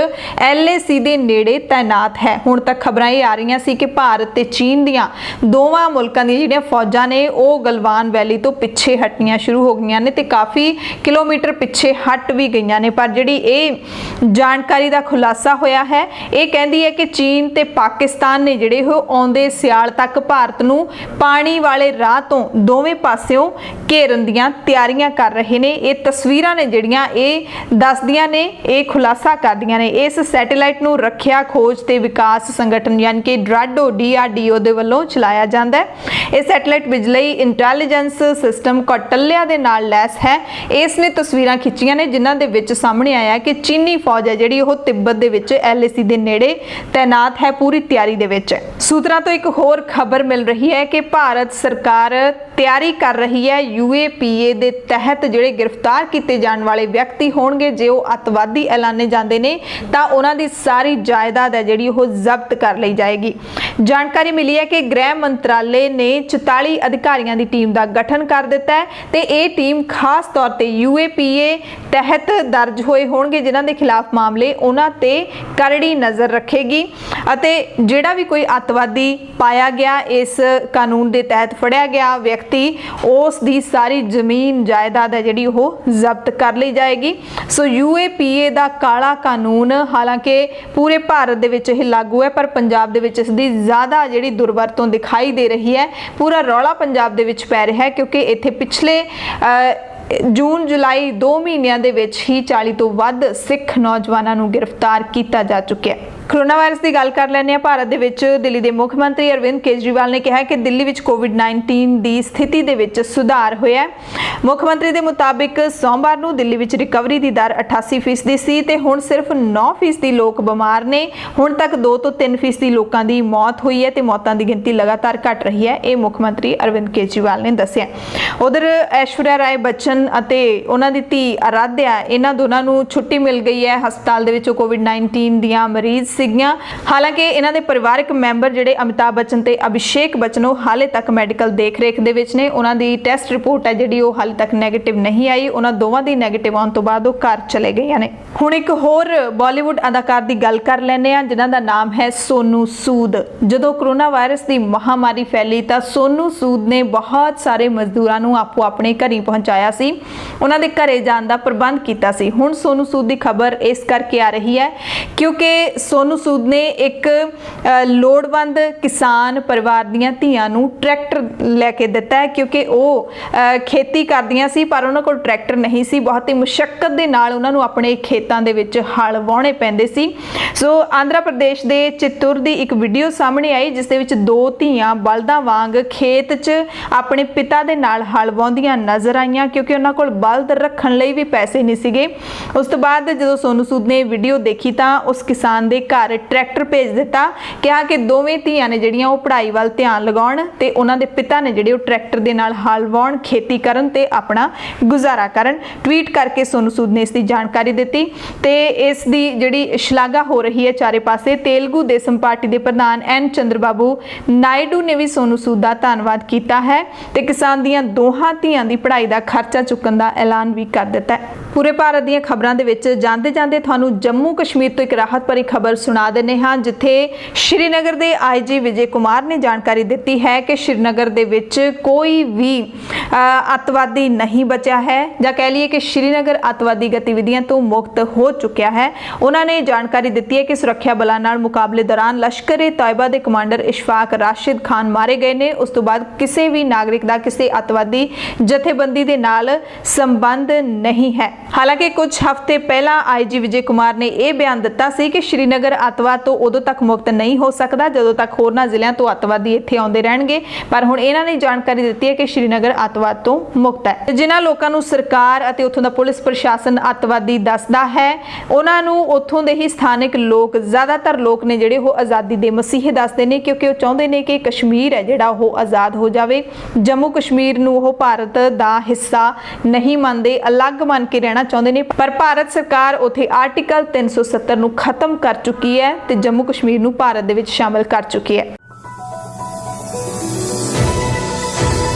LAC ਦੇ ਨੇੜੇ ਤਾਇਨਾਤ ਹੈ। ਹੁਣ ਤੱਕ ਖਬਰਾਂ ਇਹ ਆ ਰਹੀਆਂ ਸੀ ਕਿ ਭਾਰਤ ਤੇ ਚੀਨ ਦੀਆਂ ਦੋਵਾਂ ਮੁਲਕਾਂ ਦੀਆਂ ਜਿਹੜੀਆਂ ਫੌਜਾਂ ਨੇ ਉਹ ਗਲਵਾਨ ਵੈਲੀ ਤੋਂ ਪਿੱਛੇ ਹਟਣੀਆਂ ਸ਼ੁਰੂ ਹੋ ਗਈਆਂ ਨੇ ਤੇ ਕਾਫੀ ਕਿਲੋਮੀਟਰ ਪਿੱਛੇ ਹਟ ਵੀ ਗਈਆਂ ਨੇ। ਪਰ ਜਿਹੜੀ ਇਹ ਜਾਣਕਾਰੀ ਦਾ ਖੁਲਾਸਾ ਹੋਇਆ ਹੈ, ਇਹ ਕਹਿੰਦੀ ਹੈ ਕਿ ਚੀਨ ਤੇ ਪਾਕਿਸਤਾਨ ਨੇ ਜਿਹੜੇ ਉਹ ਆਉਂਦੇ ਸਿਆਲ ਤੱਕ ਭਾਰਤ ਨੂੰ ਪਾਣੀ ਵਾਲੇ ਰਾਹ ਤੋਂ ਦੋਵੇਂ ਪਾਸਿਓਂ ਘੇਰਨ ਦੀਆਂ ਤਿਆਰੀਆਂ ਕਰ ਰਹੇ ਨੇ। ਇਹ ਤਸਵੀਰਾਂ ਨੇ ਜਿਹੜੀਆਂ ਇਹ ਦੱਸਦੀਆਂ ਨੇ, ਇਹ ਖੁਲਾਸਾ ਕਰਦੀਆਂ ਨੇ। ਇਸ ਸੈਟੇਲਾਈਟ ਨੂੰ ਰੱਖਿਆ ਖੋਜ ਤੇ ਵਿਕਾਸ ਸੰਗਠਨ ਯਾਨੀ ਕਿ ਡਰਾਡੋ DRDO ਦੇ ਵੱਲੋਂ ਚਲਾਇਆ ਜਾਂਦਾ ਹੈ। ਇਹ ਸੈਟੇਲਾਈਟ ਬਿਜਲੀ ਇੰਟੈਲੀਜੈਂਸ ਸਿਸਟਮ ਕੌਟਲਿਆ ਦੇ ਨਾਲ ਲੈਸ ਹੈ। ਇਸ ਨੇ ਤਸਵੀਰਾਂ ਖਿੱਚੀਆਂ ਨੇ ਜਿਨ੍ਹਾਂ ਦੇ ਵਿੱਚ ਸਾਹਮਣੇ ਆਇਆ ਕਿ ਚੀਨੀ ਫੌਜ ਹੈ ਜਿਹੜੀ ਉਹ ਤਿੱਬਤ ਦੇ ਵਿੱਚ LAC ਦੇ ਨੇੜੇ ਤਾਇਨਾਤ ਹੈ, ਪੂਰੀ ਤਿਆਰੀ ਦੇ ਵਿੱਚ ਹੈ। ਸੂਤਰਾਂ ਤੋਂ ਇੱਕ ਹੋਰ ਖਬਰ ਮਿਲ ਰਹੀ ਹੈ ਕਿ ਭਾਰਤ ਸਰਕਾਰ ਤਿਆਰੀ ਕਰ ਰਹੀ ਹੈ UAPA ਦੇ ਤਹਿਤ ਜਿਹੜੇ ਗ੍ਰਿਫਤਾਰ ਕੀਤੇ ਜਾਣ ਵਾਲੇ ਵਿਅਕਤੀ ਹੋਣਗੇ, ਜੇ ਉਹ ਅੱਤਵਾਦੀ ਐਲਾਨੇ ਜਾਂਦੇ ਨੇ ਤਾਂ ਉਹਨਾਂ ਦੀ ਸਾਰੀ ਜਾਇਦਾਦ ਹੈ ਜਿਹੜੀ ਉਹ ਜ਼ਬਤ ਕਰ ਲਈ ਜਾਏਗੀ। ਜਾਣਕਾਰੀ ਮਿਲੀ ਹੈ ਕਿ ਗ੍ਰਹਿ ਮੰਤਰਾਲੇ ਨੇ 44 ਅਧਿਕਾਰੀਆਂ ਦੀ ਟੀਮ ਦਾ ਗਠਨ ਕਰ ਦਿੱਤਾ ਹੈ ਤੇ ਇਹ ਟੀਮ ਖਾਸ ਤੌਰ ਤੇ UAPA ਤਹਿਤ ਦਰਜ ਹੋਏ ਹੋਣਗੇ ਜਿਨ੍ਹਾਂ ਦੇ ਖਿਲਾਫ ਮਾਮਲੇ, ਉਹਨਾਂ ਤੇ ਕਰੜੀ ਨਜ਼ਰ ਰੱਖੇਗੀ ਅਤੇ ਜਿਹੜਾ ਵੀ ਕੋਈ ਅੱਤਵਾਦੀ ਪਾਇਆ ਗਿਆ ਇਸ ਕਾਨੂੰਨ ਦੇ ਤਹਿਤ ਫੜਿਆ ਗਿਆ ਵਿਅਕਤੀ, ਉਸ ਦੀ ਸਾਰੀ ਜ਼ਮੀਨ ਜਾਇਦਾਦ ਹੈ ਜਿਹੜੀ ਉਹ ਜ਼ਬਤ ਕਰ ਲਈ ਜਾਏਗੀ। ਸੋ UAPA ਦਾ ਕਾਲਾ ਕਾਨੂੰਨ ਹਾਲਾਂਕਿ ਪੂਰੇ ਭਾਰਤ ਦੇ ਵਿੱਚ ਇਹ ਲਾਗੂ ਹੈ, ਪਰ ਪੰਜਾਬ ਦੇ ਵਿੱਚ ਇਸ ਦੀ ਜ਼ਿਆਦਾ ਜਿਹੜੀ ਦੁਰਵਰਤੋਂ ਦਿਖਾਈ ਦੇ ਰਹੀ ਹੈ। ਪੂਰਾ ਰੌਲਾ ਪੰਜਾਬ ਦੇ ਵਿੱਚ ਪੈ ਰਿਹਾ ਹੈ ਕਿਉਂਕਿ ਇੱਥੇ ਪਿਛਲੇ ਜੂਨ ਜੁਲਾਈ 2 ਮਹੀਨਿਆਂ ਦੇ ਵਿੱਚ ਹੀ 40 ਤੋਂ ਵੱਧ ਸਿੱਖ ਨੌਜਵਾਨਾਂ ਨੂੰ ਗ੍ਰਿਫਤਾਰ ਕੀਤਾ ਜਾ ਚੁੱਕਿਆ ਹੈ। ਕੋਰੋਨਾ ਵਾਇਰਸ ਦੀ ਗੱਲ ਕਰ ਲੈਂਦੇ ਹਾਂ। ਭਾਰਤ ਦੇ ਵਿੱਚ ਦਿੱਲੀ ਦੇ ਮੁੱਖ ਮੰਤਰੀ ਅਰਵਿੰਦ ਕੇਜਰੀਵਾਲ ਨੇ ਕਿਹਾ ਕਿ ਦਿੱਲੀ ਵਿੱਚ COVID-19 ਦੀ ਸਥਿਤੀ ਦੇ ਵਿੱਚ ਸੁਧਾਰ ਹੋਇਆ ਹੈ। ਮੁੱਖ ਮੰਤਰੀ ਦੇ ਮੁਤਾਬਿਕ ਸੋਮਵਾਰ ਨੂੰ ਦਿੱਲੀ ਵਿੱਚ ਰਿਕਵਰੀ ਦੀ ਦਰ 88% ਸੀ ਤੇ ਹੁਣ ਸਿਰਫ 9% ਲੋਕ ਬਿਮਾਰ ਨੇ। ਹੁਣ ਤੱਕ 2 ਤੋਂ 3% ਲੋਕਾਂ ਦੀ ਮੌਤ ਹੋਈ ਹੈ ਤੇ ਮੌਤਾਂ ਦੀ ਗਿਣਤੀ ਲਗਾਤਾਰ ਘਟ ਰਹੀ ਹੈ, ਇਹ ਮੁੱਖ ਮੰਤਰੀ ਅਰਵਿੰਦ ਕੇਜਰੀਵਾਲ ਨੇ ਦੱਸਿਆ। ਉਧਰ ਐਸ਼ਵਰਿਆ ਰਾਏ ਬੱਚਨ ਅਤੇ ਉਹਨਾਂ ਦੀ ਧੀ ਅਰਾਧਿਆ, ਇਹਨਾਂ ਦੋਨਾਂ ਨੂੰ ਛੁੱਟੀ ਮਿਲ ਗਈ ਹੈ। ਹਸਪਤਾਲ ਦੇ ਵਿੱਚੋਂ COVID-19 ਦੀਆਂ ਮਰੀਜ਼ ਸੀਗੀਆਂ। ਹਾਲਾਂਕਿ ਇਹਨਾਂ ਦੇ ਪਰਿਵਾਰਕ ਮੈਂਬਰ ਜਿਹੜੇ ਅਮਿਤਾਭ ਬੱਚਨ ਤੇ ਅਭਿਸ਼ੇਕ ਬੱਚਨ ਉਹ ਹਾਲੇ ਤੱਕ ਮੈਡੀਕਲ ਦੇਖ-ਰੇਖ ਦੇ ਵਿੱਚ ਨੇ। ਉਹਨਾਂ ਦੀ ਟੈਸਟ ਰਿਪੋਰਟ ਹੈ ਜਿਹੜੀ ਉਹ ਹਾਲੇ ਤੱਕ ਨੈਗੇਟਿਵ ਨਹੀਂ ਆਈ। ਉਹਨਾਂ ਦੋਵਾਂ ਦੀ ਨੈਗੇਟਿਵ ਆਉਣ ਤੋਂ ਬਾਅਦ ਉਹ ਘਰ ਚਲੇ ਗਏ ਨੇ। ਹੁਣ ਇੱਕ ਹੋਰ ਬਾਲੀਵੁੱਡ ਅਦਾਕਾਰ ਦੀ ਗੱਲ ਕਰ ਲੈਂਦੇ ਆ ਜਿਨ੍ਹਾਂ ਦਾ ਨਾਮ ਹੈ ਸੋਨੂ ਸੂਦ। ਜਦੋਂ ਕਰੋਨਾ ਵਾਇਰਸ ਦੀ ਮਹਾਮਾਰੀ ਫੈਲੀ ਤਾਂ ਸੋਨੂ ਸੂਦ ਨੇ ਬਹੁਤ ਸਾਰੇ ਮਜ਼ਦੂਰਾਂ ਨੂੰ ਆਪੋ ਆਪਣੇ ਘਰੀਂ ਪਹੁੰਚਾਇਆ ਸੀ, ਉਹਨਾਂ ਦੇ ਘਰੇ ਜਾਣ ਦਾ ਪ੍ਰਬੰਧ ਕੀਤਾ ਸੀ। ਹੁਣ ਸੋਨੂ ਸੂਦ ਦੀ ਖਬਰ ਇਸ ਕਰਕੇ ਆ ਰਹੀ ਹੈ ਕਿਉਂਕਿ ਸੋਨੂ ਸੂਦ ਨੇ ਇੱਕ ਲੋੜਵੰਦ ਕਿਸਾਨ ਪਰਿਵਾਰ ਦੀਆਂ ਧੀਆਂ ਨੂੰ ਟਰੈਕਟਰ ਲੈ ਕੇ ਦਿੱਤਾ ਹੈ ਕਿਉਂਕਿ ਉਹ ਖੇਤੀ ਕਰਦੀਆਂ ਸੀ ਪਰ ਉਹਨਾਂ ਕੋਲ ਟਰੈਕਟਰ ਨਹੀਂ ਸੀ। ਬਹੁਤ ਹੀ ਮੁਸ਼ੱਕਤ ਦੇ ਨਾਲ ਉਹਨਾਂ ਨੂੰ ਆਪਣੇ ਖੇਤਾਂ ਦੇ ਵਿੱਚ ਹਲ ਵਾਹੁਣੇ ਪੈਂਦੇ ਸੀ। ਸੋ ਆਂਧਰਾ ਪ੍ਰਦੇਸ਼ ਦੇ ਚਿੱਤੂਰ ਦੀ ਇੱਕ ਵੀਡੀਓ ਸਾਹਮਣੇ ਆਈ ਜਿਸ ਦੇ ਵਿੱਚ ਦੋ ਧੀਆਂ ਬਲਦਾਂ ਵਾਂਗ ਖੇਤ 'ਚ ਆਪਣੇ ਪਿਤਾ ਦੇ ਨਾਲ ਹਲ ਵਾਹੁੰਦੀਆਂ ਨਜ਼ਰ ਆਈਆਂ ਕਿਉਂਕਿ ਉਹਨਾਂ ਕੋਲ ਬਲਦ ਰੱਖਣ ਲਈ ਵੀ ਪੈਸੇ ਨਹੀਂ ਸੀਗੇ। ਉਸ ਤੋਂ ਬਾਅਦ ਜਦੋਂ ਸੋਨੂ ਸੂਦ ਨੇ ਵੀਡੀਓ ਦੇਖੀ ਤਾਂ ਉਸ ਕਿਸਾਨ ਦੇ ਘਰ ਟਰੈਕਟਰ ਭੇਜ ਦਿੱਤਾ, ਕਿਹਾ ਕਿ ਦੋਵੇਂ ਧੀਆਂ ਨੇ ਜਿਹੜੀਆਂ ਉਹ ਪੜ੍ਹਾਈ ਵੱਲ ਧਿਆਨ ਲਗਾਉਣ ਤੇ ਉਹਨਾਂ ਦੇ ਪਿਤਾ ਨੇ ਜਿਹੜੇ ਉਹ ਟਰੈਕਟਰ ਦੇ ਨਾਲ ਹਲ ਵਾਹੁਣ, ਖੇਤੀ ਕਰਨ ਤੇ ਆਪਣਾ ਗੁਜ਼ਾਰਾ ਕਰਨ। ਟਵੀਟ ਕਰਕੇ ਸੋਨੂ ਸੂਦ ਨੇ ਇਸ ਦੀ ਜਾਣਕਾਰੀ ਦਿੱਤੀ ਤੇ ਇਸ ਦੀ ਜਿਹੜੀ ਸ਼ਲਾਘਾ ਹੋ ਰਹੀ ਹੈ ਚਾਰੇ ਪਾਸੇ। ਤੇਲਗੂ ਦੇਸਮ ਪਾਰਟੀ ਦੇ ਪ੍ਰਧਾਨ ਐਨ ਚੰਦਰਬਾਬੂ ਨਾਇਡੂ ਨੇ ਵੀ ਸੋਨੂ ਸੂਦ ਦਾ ਧੰਨਵਾਦ ਕੀਤਾ ਹੈ ਤੇ ਕਿਸਾਨ ਦੀਆਂ ਦੋਹਾਂ ਧੀਆਂ ਦੀ ਪੜ੍ਹਾਈ ਦਾ ਖਰਚਾ ਚੁੱਕਣ ਦਾ ਐਲਾਨ ਵੀ ਕਰ ਦਿੱਤਾ ਹੈ। ਪੂਰੇ ਭਾਰਤ ਦੀਆਂ ਖਬਰਾਂ ਦੇ ਵਿੱਚ ਜਾਂਦੇ ਜਾਂਦੇ ਤੁਹਾਨੂੰ ਜੰਮੂ ਕਸ਼ਮੀਰ ਤੋਂ ਇੱਕ ਰਾਹਤ ਭਰੀ ਖਬਰ ਸੁਣਾ ਦਿੰਦੇ ਹਾਂ ਜਿੱਥੇ ਸ਼੍ਰੀਨਗਰ ਦੇ ਆਈਜੀ ਵਿਜੇ ਕੁਮਾਰ ਨੇ ਜਾਣਕਾਰੀ ਦਿੱਤੀ ਹੈ ਕਿ ਸ਼੍ਰੀਨਗਰ ਦੇ ਵਿੱਚ ਕੋਈ ਵੀ ਅੱਤਵਾਦੀ ਨਹੀਂ ਬਚਿਆ ਹੈ ਜਾਂ ਕਹਿ ਲਈਏ ਕਿ ਸ਼੍ਰੀਨਗਰ ਅੱਤਵਾਦੀ ਗਤੀਵਿਧੀਆਂ ਤੋਂ ਮੁਕਤ ਹੋ ਚੁੱਕਿਆ ਹੈ। ਉਹਨਾਂ ਨੇ ਜਾਣਕਾਰੀ ਦਿੱਤੀ ਹੈ ਕਿ ਸੁਰੱਖਿਆ ਬਲਾਂ ਨਾਲ ਮੁਕਾਬਲੇ ਦੌਰਾਨ ਲਸ਼ਕਰ-ਏ-ਤੈयबा ਦੇ ਕਮਾਂਡਰ ਇਸ਼ਫਾਕ ਰਾਸ਼ਿਦ ਖਾਨ ਮਾਰੇ ਗਏ ਨੇ। ਉਸ ਤੋਂ ਬਾਅਦ ਕਿਸੇ ਵੀ ਨਾਗਰਿਕ ਦਾ ਕਿਸੇ ਅੱਤਵਾਦੀ ਜਥੇਬੰਦੀ ਦੇ ਨਾਲ ਸੰਬੰਧ ਨਹੀਂ ਹੈ। ਹਾਲਾਂਕਿ ਕੁਝ ਹਫ਼ਤੇ ਪਹਿਲਾਂ ਆਈਜੀ ਵਿਜੇ ਕੁਮਾਰ ਨੇ ਇਹ ਬਿਆਨ ਦਿੱਤਾ ਸੀ ਕਿ ਸ਼੍ਰੀਨਗਰ ਅੱਤਵਾਦ ਤੋਂ ਉਦੋਂ ਤੱਕ ਮੁਕਤ ਨਹੀਂ ਹੋ ਸਕਦਾ ਜਦੋਂ ਤੱਕ ਹੋਰਨਾਂ ਜ਼ਿਲ੍ਹਿਆਂ ਤੋਂ ਅੱਤਵਾਦੀ ਇੱਥੇ ਆਉਂਦੇ ਰਹਿਣਗੇ, ਪਰ ਹੁਣ ਇਹਨਾਂ ਨੇ ਜਾਣਕਾਰੀ ਦਿੱਤੀ ਹੈ ਕਿ ਸ਼੍ਰੀਨਗਰ ਅੱਤਵਾਦ ਤੋਂ ਮੁਕਤ ਹੈ। ਜਿਨ੍ਹਾਂ ਲੋਕਾਂ ਨੂੰ ਸਰਕਾਰ ਅਤੇ ਉੱਥੋਂ ਦਾ ਪੁਲਿਸ ਪ੍ਰਸ਼ਾਸਨ ਅੱਤਵਾਦੀ ਦੱਸਦਾ ਹੈ ਉਹਨਾਂ ਨੂੰ ਉੱਥੋਂ ਦੇ ਹੀ ਸਥਾਨਕ ਲੋਕ, ਜ਼ਿਆਦਾਤਰ ਲੋਕ ਨੇ ਜਿਹੜੇ ਉਹ ਆਜ਼ਾਦੀ ਦੇ ਮਸੀਹੇ ਦੱਸਦੇ ਨੇ ਕਿਉਂਕਿ ਉਹ ਚਾਹੁੰਦੇ ਨੇ ਕਿ ਕਸ਼ਮੀਰ ਹੈ ਜਿਹੜਾ ਉਹ ਆਜ਼ਾਦ ਹੋ ਜਾਵੇ। ਜੰਮੂ ਕਸ਼ਮੀਰ ਨੂੰ ਉਹ ਭਾਰਤ ਦਾ ਹਿੱਸਾ ਨਹੀਂ ਮੰਨਦੇ, ਅਲੱਗ ਮੰਨ ਕੇ ਰਹਿਣਾ ਚਾਹੁੰਦੇ ਨੇ, ਪਰ ਭਾਰਤ ਸਰਕਾਰ ਉੱਥੇ ਆਰਟੀਕਲ 370 ਨੂੰ ਖਤਮ ਕਰ ਚੁੱਕੀ ਹੈ ਤੇ ਜੰਮੂ ਕਸ਼ਮੀਰ ਨੂੰ ਭਾਰਤ ਦੇ ਵਿੱਚ ਸ਼ਾਮਲ ਕਰ ਚੁੱਕੀ ਹੈ।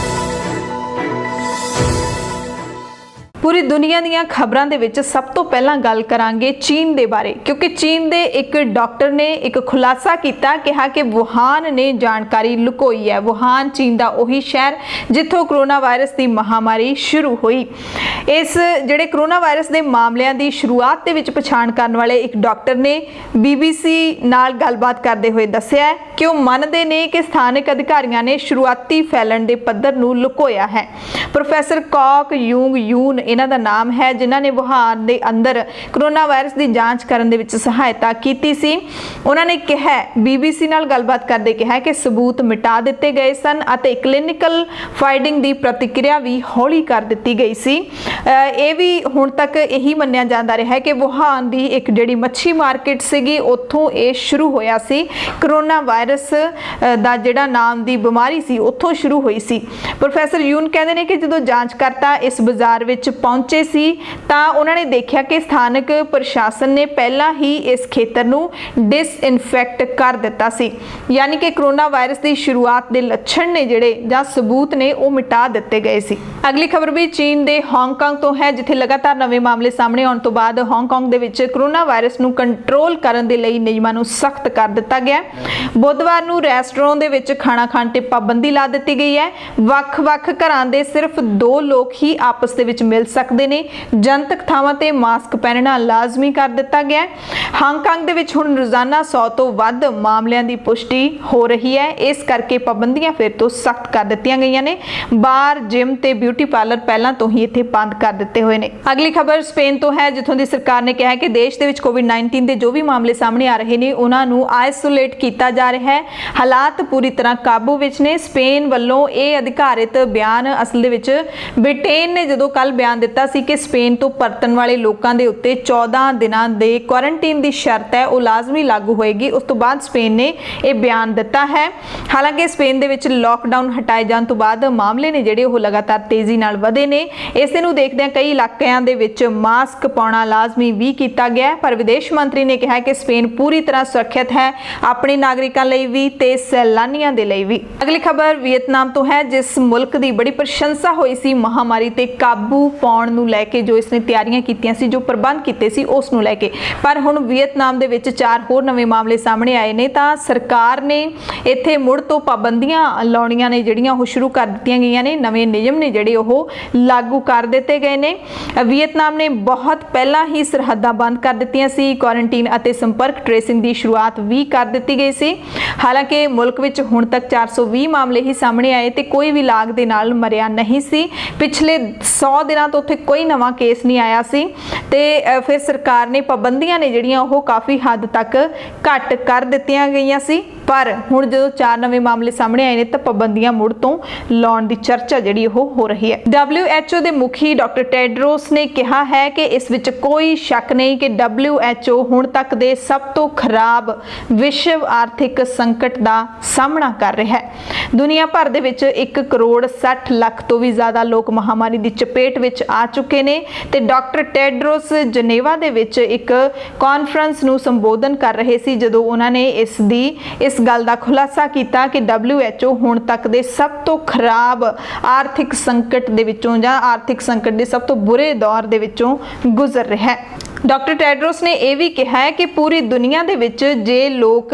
ਪੂਰੀ ਦੁਨੀਆ ਦੀਆਂ ਖਬਰਾਂ ਦੇ ਵਿੱਚ ਸਭ ਤੋਂ ਪਹਿਲਾਂ ਗੱਲ ਕਰਾਂਗੇ ਚੀਨ ਦੇ ਬਾਰੇ ਕਿਉਂਕਿ ਚੀਨ ਦੇ ਇੱਕ ਡਾਕਟਰ ਨੇ ਇੱਕ ਖੁਲਾਸਾ ਕੀਤਾ, ਕਿਹਾ ਕਿ ਵੁਹਾਨ ਨੇ ਜਾਣਕਾਰੀ ਲੁਕੋਈ ਹੈ। ਵੁਹਾਨ ਚੀਨ ਦਾ ਉਹੀ ਸ਼ਹਿਰ ਜਿੱਥੋਂ ਕਰੋਨਾ ਵਾਇਰਸ ਦੀ ਮਹਾਮਾਰੀ ਸ਼ੁਰੂ ਹੋਈ। ਇਸ ਜਿਹੜੇ ਕਰੋਨਾ ਵਾਇਰਸ ਦੇ ਮਾਮਲਿਆਂ ਦੀ ਸ਼ੁਰੂਆਤ ਦੇ ਵਿੱਚ ਪਛਾਣ ਕਰਨ ਵਾਲੇ ਇੱਕ ਡਾਕਟਰ ਨੇ BBC ਨਾਲ ਗੱਲਬਾਤ ਕਰਦੇ ਹੋਏ ਦੱਸਿਆ ਕਿ ਉਹ ਮੰਨਦੇ ਨੇ ਕਿ ਸਥਾਨਕ ਅਧਿਕਾਰੀਆਂ ਨੇ ਸ਼ੁਰੂਆਤੀ ਫੈਲਣ ਦੇ ਪੱਧਰ ਨੂੰ ਲੁਕੋਇਆ ਹੈ। ਪ੍ਰੋਫੈਸਰ ਕੌਕ ਯੂੰਗ ਯੂਨ ਇਹਨਾਂ ਦਾ ਨਾਮ ਹੈ ਜਿਨ੍ਹਾਂ ਨੇ ਵੁਹਾਨ ਦੇ ਅੰਦਰ ਕਰੋਨਾ ਵਾਇਰਸ ਦੀ ਜਾਂਚ ਕਰਨ ਦੇ ਵਿੱਚ ਸਹਾਇਤਾ ਕੀਤੀ ਸੀ। ਉਹਨਾਂ ਨੇ ਕਿਹਾ, BBC ਨਾਲ ਗੱਲਬਾਤ ਕਰਦੇ ਕਿਹਾ ਕਿ ਸਬੂਤ ਮਿਟਾ ਦਿੱਤੇ ਗਏ ਸਨ ਅਤੇ ਕਲੀਨਿਕਲ ਫਾਈਂਡਿੰਗ ਦੀ ਪ੍ਰਤੀਕਿਰਿਆ ਵੀ ਹੌਲੀ ਕਰ ਦਿੱਤੀ ਗਈ ਸੀ। ਇਹ ਵੀ ਹੁਣ ਤੱਕ ਇਹੀ ਮੰਨਿਆ ਜਾਂਦਾ ਰਿਹਾ ਹੈ ਕਿ ਵੁਹਾਨ ਦੀ ਇੱਕ ਜਿਹੜੀ ਮੱਛੀ ਮਾਰਕੀਟ ਸੀਗੀ ਉੱਥੋਂ ਇਹ ਸ਼ੁਰੂ ਹੋਇਆ ਸੀ। ਕਰੋਨਾ ਵਾਇਰਸ ਦਾ ਜਿਹੜਾ ਨਾਮ ਦੀ ਬਿਮਾਰੀ ਸੀ ਉੱਥੋਂ ਸ਼ੁਰੂ ਹੋਈ ਸੀ। ਪ੍ਰੋਫੈਸਰ ਯੂਨ ਕਹਿੰਦੇ ਨੇ ਕਿ ਜਦੋਂ ਜਾਂਚਕਰਤਾ ਇਸ ਬਾਜ਼ਾਰ ਵਿੱਚ ਪਹੁੰਚੇ ਸੀ ਤਾਂ ਉਹਨਾਂ ਨੇ ਦੇਖਿਆ ਕਿ ਸਥਾਨਕ ਪ੍ਰਸ਼ਾਸਨ ਨੇ ਪਹਿਲਾਂ ਹੀ ਇਸ ਖੇਤਰ ਨੂੰ ਡਿਸਇਨਫੈਕਟ ਕਰ ਦਿੱਤਾ ਸੀ, ਯਾਨੀ ਕਿ ਕਰੋਨਾ ਵਾਇਰਸ ਦੀ ਸ਼ੁਰੂਆਤ ਦੇ ਲੱਛਣ ਨੇ ਜਿਹੜੇ ਜਾਂ ਸਬੂਤ ਨੇ ਉਹ ਮਿਟਾ ਦਿੱਤੇ ਗਏ ਸੀ। ਅਗਲੀ ਖਬਰ ਵੀ ਚੀਨ ਦੇ ਹਾਂਗਕਾਂਗ ਤੋਂ ਹੈ ਜਿੱਥੇ ਲਗਾਤਾਰ ਨਵੇਂ ਮਾਮਲੇ ਸਾਹਮਣੇ ਆਉਣ ਤੋਂ ਬਾਅਦ ਹਾਂਗਕਾਂਗ ਦੇ ਵਿੱਚ ਕਰੋਨਾ ਵਾਇਰਸ ਨੂੰ ਕੰਟਰੋਲ ਕਰਨ ਦੇ ਲਈ ਨਿਯਮਾਂ ਨੂੰ ਸਖਤ ਕਰ ਦਿੱਤਾ ਗਿਆ। ਬੁੱਧਵਾਰ ਨੂੰ ਰੈਸਟੋਰੈਂਟ ਦੇ ਵਿੱਚ ਖਾਣਾ ਖਾਣ ਤੇ ਪਾਬੰਦੀ ਲਾ ਦਿੱਤੀ ਗਈ ਹੈ। ਵੱਖ-ਵੱਖ ਘਰਾਂ ਦੇ ਸਿਰਫ 2 ਲੋਕ ਹੀ ਆਪਸ ਦੇ ਵਿੱਚ ਮਿਲ ਸਕਦੇ ਨੇ। ਜਨਤਕ ਥਾਵਾਂ ਤੇ ਮਾਸਕ ਪਹਿਨਣਾ ਲਾਜ਼ਮੀ ਕਰ ਦਿੱਤਾ ਗਿਆ। ਹਾਂਗਕਾਂਗ ਦੇ ਵਿੱਚ ਹੁਣ ਰੋਜ਼ਾਨਾ 100 ਤੋਂ ਵੱਧ ਮਾਮਲਿਆਂ ਦੀ ਪੁਸ਼ਟੀ ਹੋ ਰਹੀ ਹੈ। ਇਸ ਕਰਕੇ ਪਾਬੰਦੀਆਂ ਫਿਰ ਤੋਂ ਸਖਤ ਕਰ ਦਿੱਤੀਆਂ ਗਈਆਂ ਨੇ। ਬਾਰ, ਜਿਮ ਤੇ ਬਿਊਟੀ ਪਾਰਲਰ ਪਹਿਲਾਂ ਤੋਂ ਹੀ ਇੱਥੇ ਬੰਦ ਕਰ ਦਿੱਤੇ ਹੋਏ ਨੇ। ਅਗਲੀ ਖਬਰ ਸਪੇਨ ਤੋਂ ਹੈ ਜਿੱਥੋਂ ਦੀ ਸਰਕਾਰ ਨੇ ਕਿਹਾ ਹੈ ਕਿ ਦੇਸ਼ ਦੇ ਵਿੱਚ ਕੋਵਿਡ-19 ਦੇ ਜੋ ਵੀ ਮਾਮਲੇ ਸਾਹਮਣੇ ਆ ਰਹੇ ਨੇ ਉਹਨਾਂ ਨੂੰ ਆਈਸੋਲੇਟ ਕੀਤਾ ਜਾ ਰਿਹਾ ਹੈ। ਹਾਲਾਤ ਪੂਰੀ ਤਰ੍ਹਾਂ ਕਾਬੂ ਵਿੱਚ ਨੇ। ਸਪੇਨ ਵੱਲੋਂ ਇਹ ਅਧਿਕਾਰਿਤ ਬਿਆਨ ਅਸਲ ਦੇ ਵਿੱਚ ਬ੍ਰਿਟੇਨ ਨੇ ਜਦੋਂ ਕੱਲ ਬਿਆਨ ਦਿੱਤਾ ਸੀ ਕਿ ਸਪੇਨ ਤੋਂ ਪਰਤਣ ਵਾਲੇ ਲੋਕਾਂ ਦੇ ਉੱਤੇ 14 ਦਿਨਾਂ ਦੇ ਕੁਆਰੰਟਾਈਨ ਦੀ ਸ਼ਰਤ ਹੈ ਉਹ ਲਾਜ਼ਮੀ ਲਾਗੂ ਹੋਏਗੀ। ਉਸ ਤੋਂ ਬਾਅਦ ਸਪੇਨ ਨੇ ਇਹ ਬਿਆਨ ਦਿੱਤਾ ਹੈ। ਹਾਲਾਂਕਿ ਸਪੇਨ ਦੇ ਵਿੱਚ ਲੋਕਡਾਊਨ ਹਟਾਏ ਜਾਣ ਤੋਂ ਬਾਅਦ ਮਾਮਲੇ ਨੇ ਜਿਹੜੇ ਉਹ ਲਗਾਤਾਰ ਤੇਜ਼ੀ ਨਾਲ ਵਧੇ ਨੇ। ਇਸੇ ਨੂੰ ਦੇਖਦਿਆਂ ਕਈ ਇਲਾਕਿਆਂ ਦੇ ਵਿੱਚ ਮਾਸਕ ਪਾਉਣਾ ਲਾਜ਼ਮੀ ਵੀ ਕੀਤਾ ਗਿਆ, ਪਰ ਵਿਦੇਸ਼ ਮੰਤਰੀ ਨੇ ਕਿਹਾ ਕਿ ਸਪੇਨ ਪੂਰੀ ਤਰ੍ਹਾਂ ਸੁਰੱਖਿਅਤ ਹੈ ਆਪਣੇ ਨਾਗਰਿਕਾਂ ਲਈ ਵੀ ਤੇ ਸੈਲਾਨੀਆਂ ਦੇ ਲਈ ਵੀ। ਅਗਲੀ ਖਬਰ ਵੀਅਤਨਾਮ ਤੋਂ ਹੈ, ਜਿਸ ਮੁਲਕ ਦੀ ਬੜੀ ਪ੍ਰਸ਼ੰਸਾ ਹੋਈ ਸੀ ਮਹਾਮਾਰੀ ਤੇ ਕਾਬੂ ਪਾਉਣ ਨੂੰ ਲੈ ਕੇ, ਜੋ ਇਸਨੇ ਤਿਆਰੀਆਂ ਕੀਤੀਆਂ ਸੀ, ਜੋ ਪ੍ਰਬੰਧ ਕੀਤੇ ਸੀ ਉਸ ਨੂੰ ਲੈ ਕੇ। ਪਰ ਹੁਣ ਵੀਅਤਨਾਮ ਦੇ ਵਿੱਚ 4 ਹੋਰ ਨਵੇਂ ਮਾਮਲੇ ਸਾਹਮਣੇ ਆਏ ਨੇ ਤਾਂ ਸਰਕਾਰ ਨੇ ਇੱਥੇ ਮੁੜ ਤੋਂ ਪਾਬੰਦੀਆਂ ਲਾਉਣੀਆਂ ਨੇ ਜਿਹੜੀਆਂ ਉਹ ਸ਼ੁਰੂ ਕਰ ਦਿੱਤੀਆਂ ਗਈਆਂ ਨੇ। ਨਵੇਂ ਨਿਯਮ ਨੇ ਜਿਹੜੇ ਉਹ ਲਾਗੂ ਕਰ ਦਿੱਤੇ ਗਏ ਨੇ। ਵੀਅਤਨਾਮ ਨੇ ਬਹੁਤ ਪਹਿਲਾਂ ਹੀ ਸਰਹੱਦਾਂ ਬੰਦ ਕਰ ਦਿੱਤੀਆਂ ਸੀ। ਕੁਆਰੰਟਾਈਨ ਅਤੇ ਸੰਪਰਕ ਟ੍ਰੇਸਿੰਗ ਦੀ ਸ਼ੁਰੂਆਤ ਵੀ ਕਰ ਦਿੱਤੀ ਗਈ ਸੀ। ਹਾਲਾਂਕਿ ਮੁਲਕ ਵਿੱਚ ਹੁਣ ਤੱਕ 420 ਮਾਮਲੇ ਹੀ ਸਾਹਮਣੇ ਆਏ ਤੇ ਕੋਈ ਵੀ ਲਾਗ ਦੇ ਨਾਲ ਮਰਿਆ ਨਹੀਂ ਸੀ। ਪਿਛਲੇ 100 ਦਿਨਾਂ ਤੋਂ ਉੱਥੇ ਕੋਈ ਨਵਾਂ ਕੇਸ ਨਹੀਂ ਆਇਆ ਸੀ ਤੇ ਫਿਰ ਸਰਕਾਰ ਨੇ ਪਾਬੰਦੀਆਂ ਨੇ ਜਿਹੜੀਆਂ ਉਹ ਕਾਫੀ ਹੱਦ ਤੱਕ ਘੱਟ ਕਰ ਦਿੱਤੀਆਂ ਗਈਆਂ ਸੀ। ਪਰ ਹੁਣ ਜਦੋਂ 4 ਨਵੇਂ ਮਾਮਲੇ ਸਾਹਮਣੇ ਆਏ ਨੇ ਤਾਂ ਪਾਬੰਦੀਆਂ ਮੁੜ ਤੋਂ ਲਾਉਣ ਦੀ ਚਰਚਾ ਜਿਹੜੀ ਉਹ ਹੋ ਰਹੀ ਹੈ। WHO ਦੇ ਮੁਖੀ ਡਾਕਟਰ ਟੈਡਰੋਸ ਨੇ ਕਿਹਾ ਹੈ ਕਿ ਇਸ ਵਿੱਚ ਕੋਈ ਸ਼ੱਕ ਨਹੀਂ ਕਿ WHO ਹੁਣ ਤੱਕ ਦੇ ਸਭ ਤੋਂ ਖਰਾਬ ਵਿਸ਼ਵ ਆਰਥਿਕ ਸੰਕਟ ਦਾ ਸਾਹਮਣਾ ਕਰ ਰਿਹਾ ਹੈ। ਦੁਨੀਆ ਭਰ ਦੇ ਵਿੱਚ 1 ਕਰੋੜ 60 ਲੱਖ ਤੋਂ ਵੀ ਜ਼ਿਆਦਾ ਲੋਕ ਮਹਾਮਾਰੀ ਦੀ ਚਪੇਟ ਵਿੱਚ ਆ ਚੁੱਕੇ ਨੇ ਤੇ ਡਾਕਟਰ ਟੈਡਰੋਸ ਜਨੇਵਾ ਦੇ ਵਿੱਚ ਇੱਕ ਕਾਨਫਰੰਸ ਨੂੰ ਸੰਬੋਧਨ ਕਰ ਰਹੇ ਸੀ ਜਦੋਂ ਉਹਨਾਂ ਨੇ ਇਸ ਗੱਲ ਦਾ ਖੁਲਾਸਾ ਕੀਤਾ ਕਿ WHO ਹੁਣ ਤੱਕ ਦੇ ਸਭ ਤੋਂ ਖਰਾਬ ਆਰਥਿਕ ਸੰਕਟ ਦੇ ਵਿੱਚੋਂ ਜਾਂ ਆਰਥਿਕ ਸੰਕਟ ਦੇ ਸਭ ਤੋਂ ਬੁਰੇ ਦੌਰ ਦੇ ਵਿੱਚੋਂ ਗੁਜ਼ਰ ਰਿਹਾ ਹੈ। ਡਾਕਟਰ ਟੈਡਰੋਸ ਨੇ ਇਹ ਵੀ ਕਿਹਾ ਹੈ ਕਿ ਪੂਰੀ ਦੁਨੀਆ ਦੇ ਵਿੱਚ ਜੇ ਲੋਕ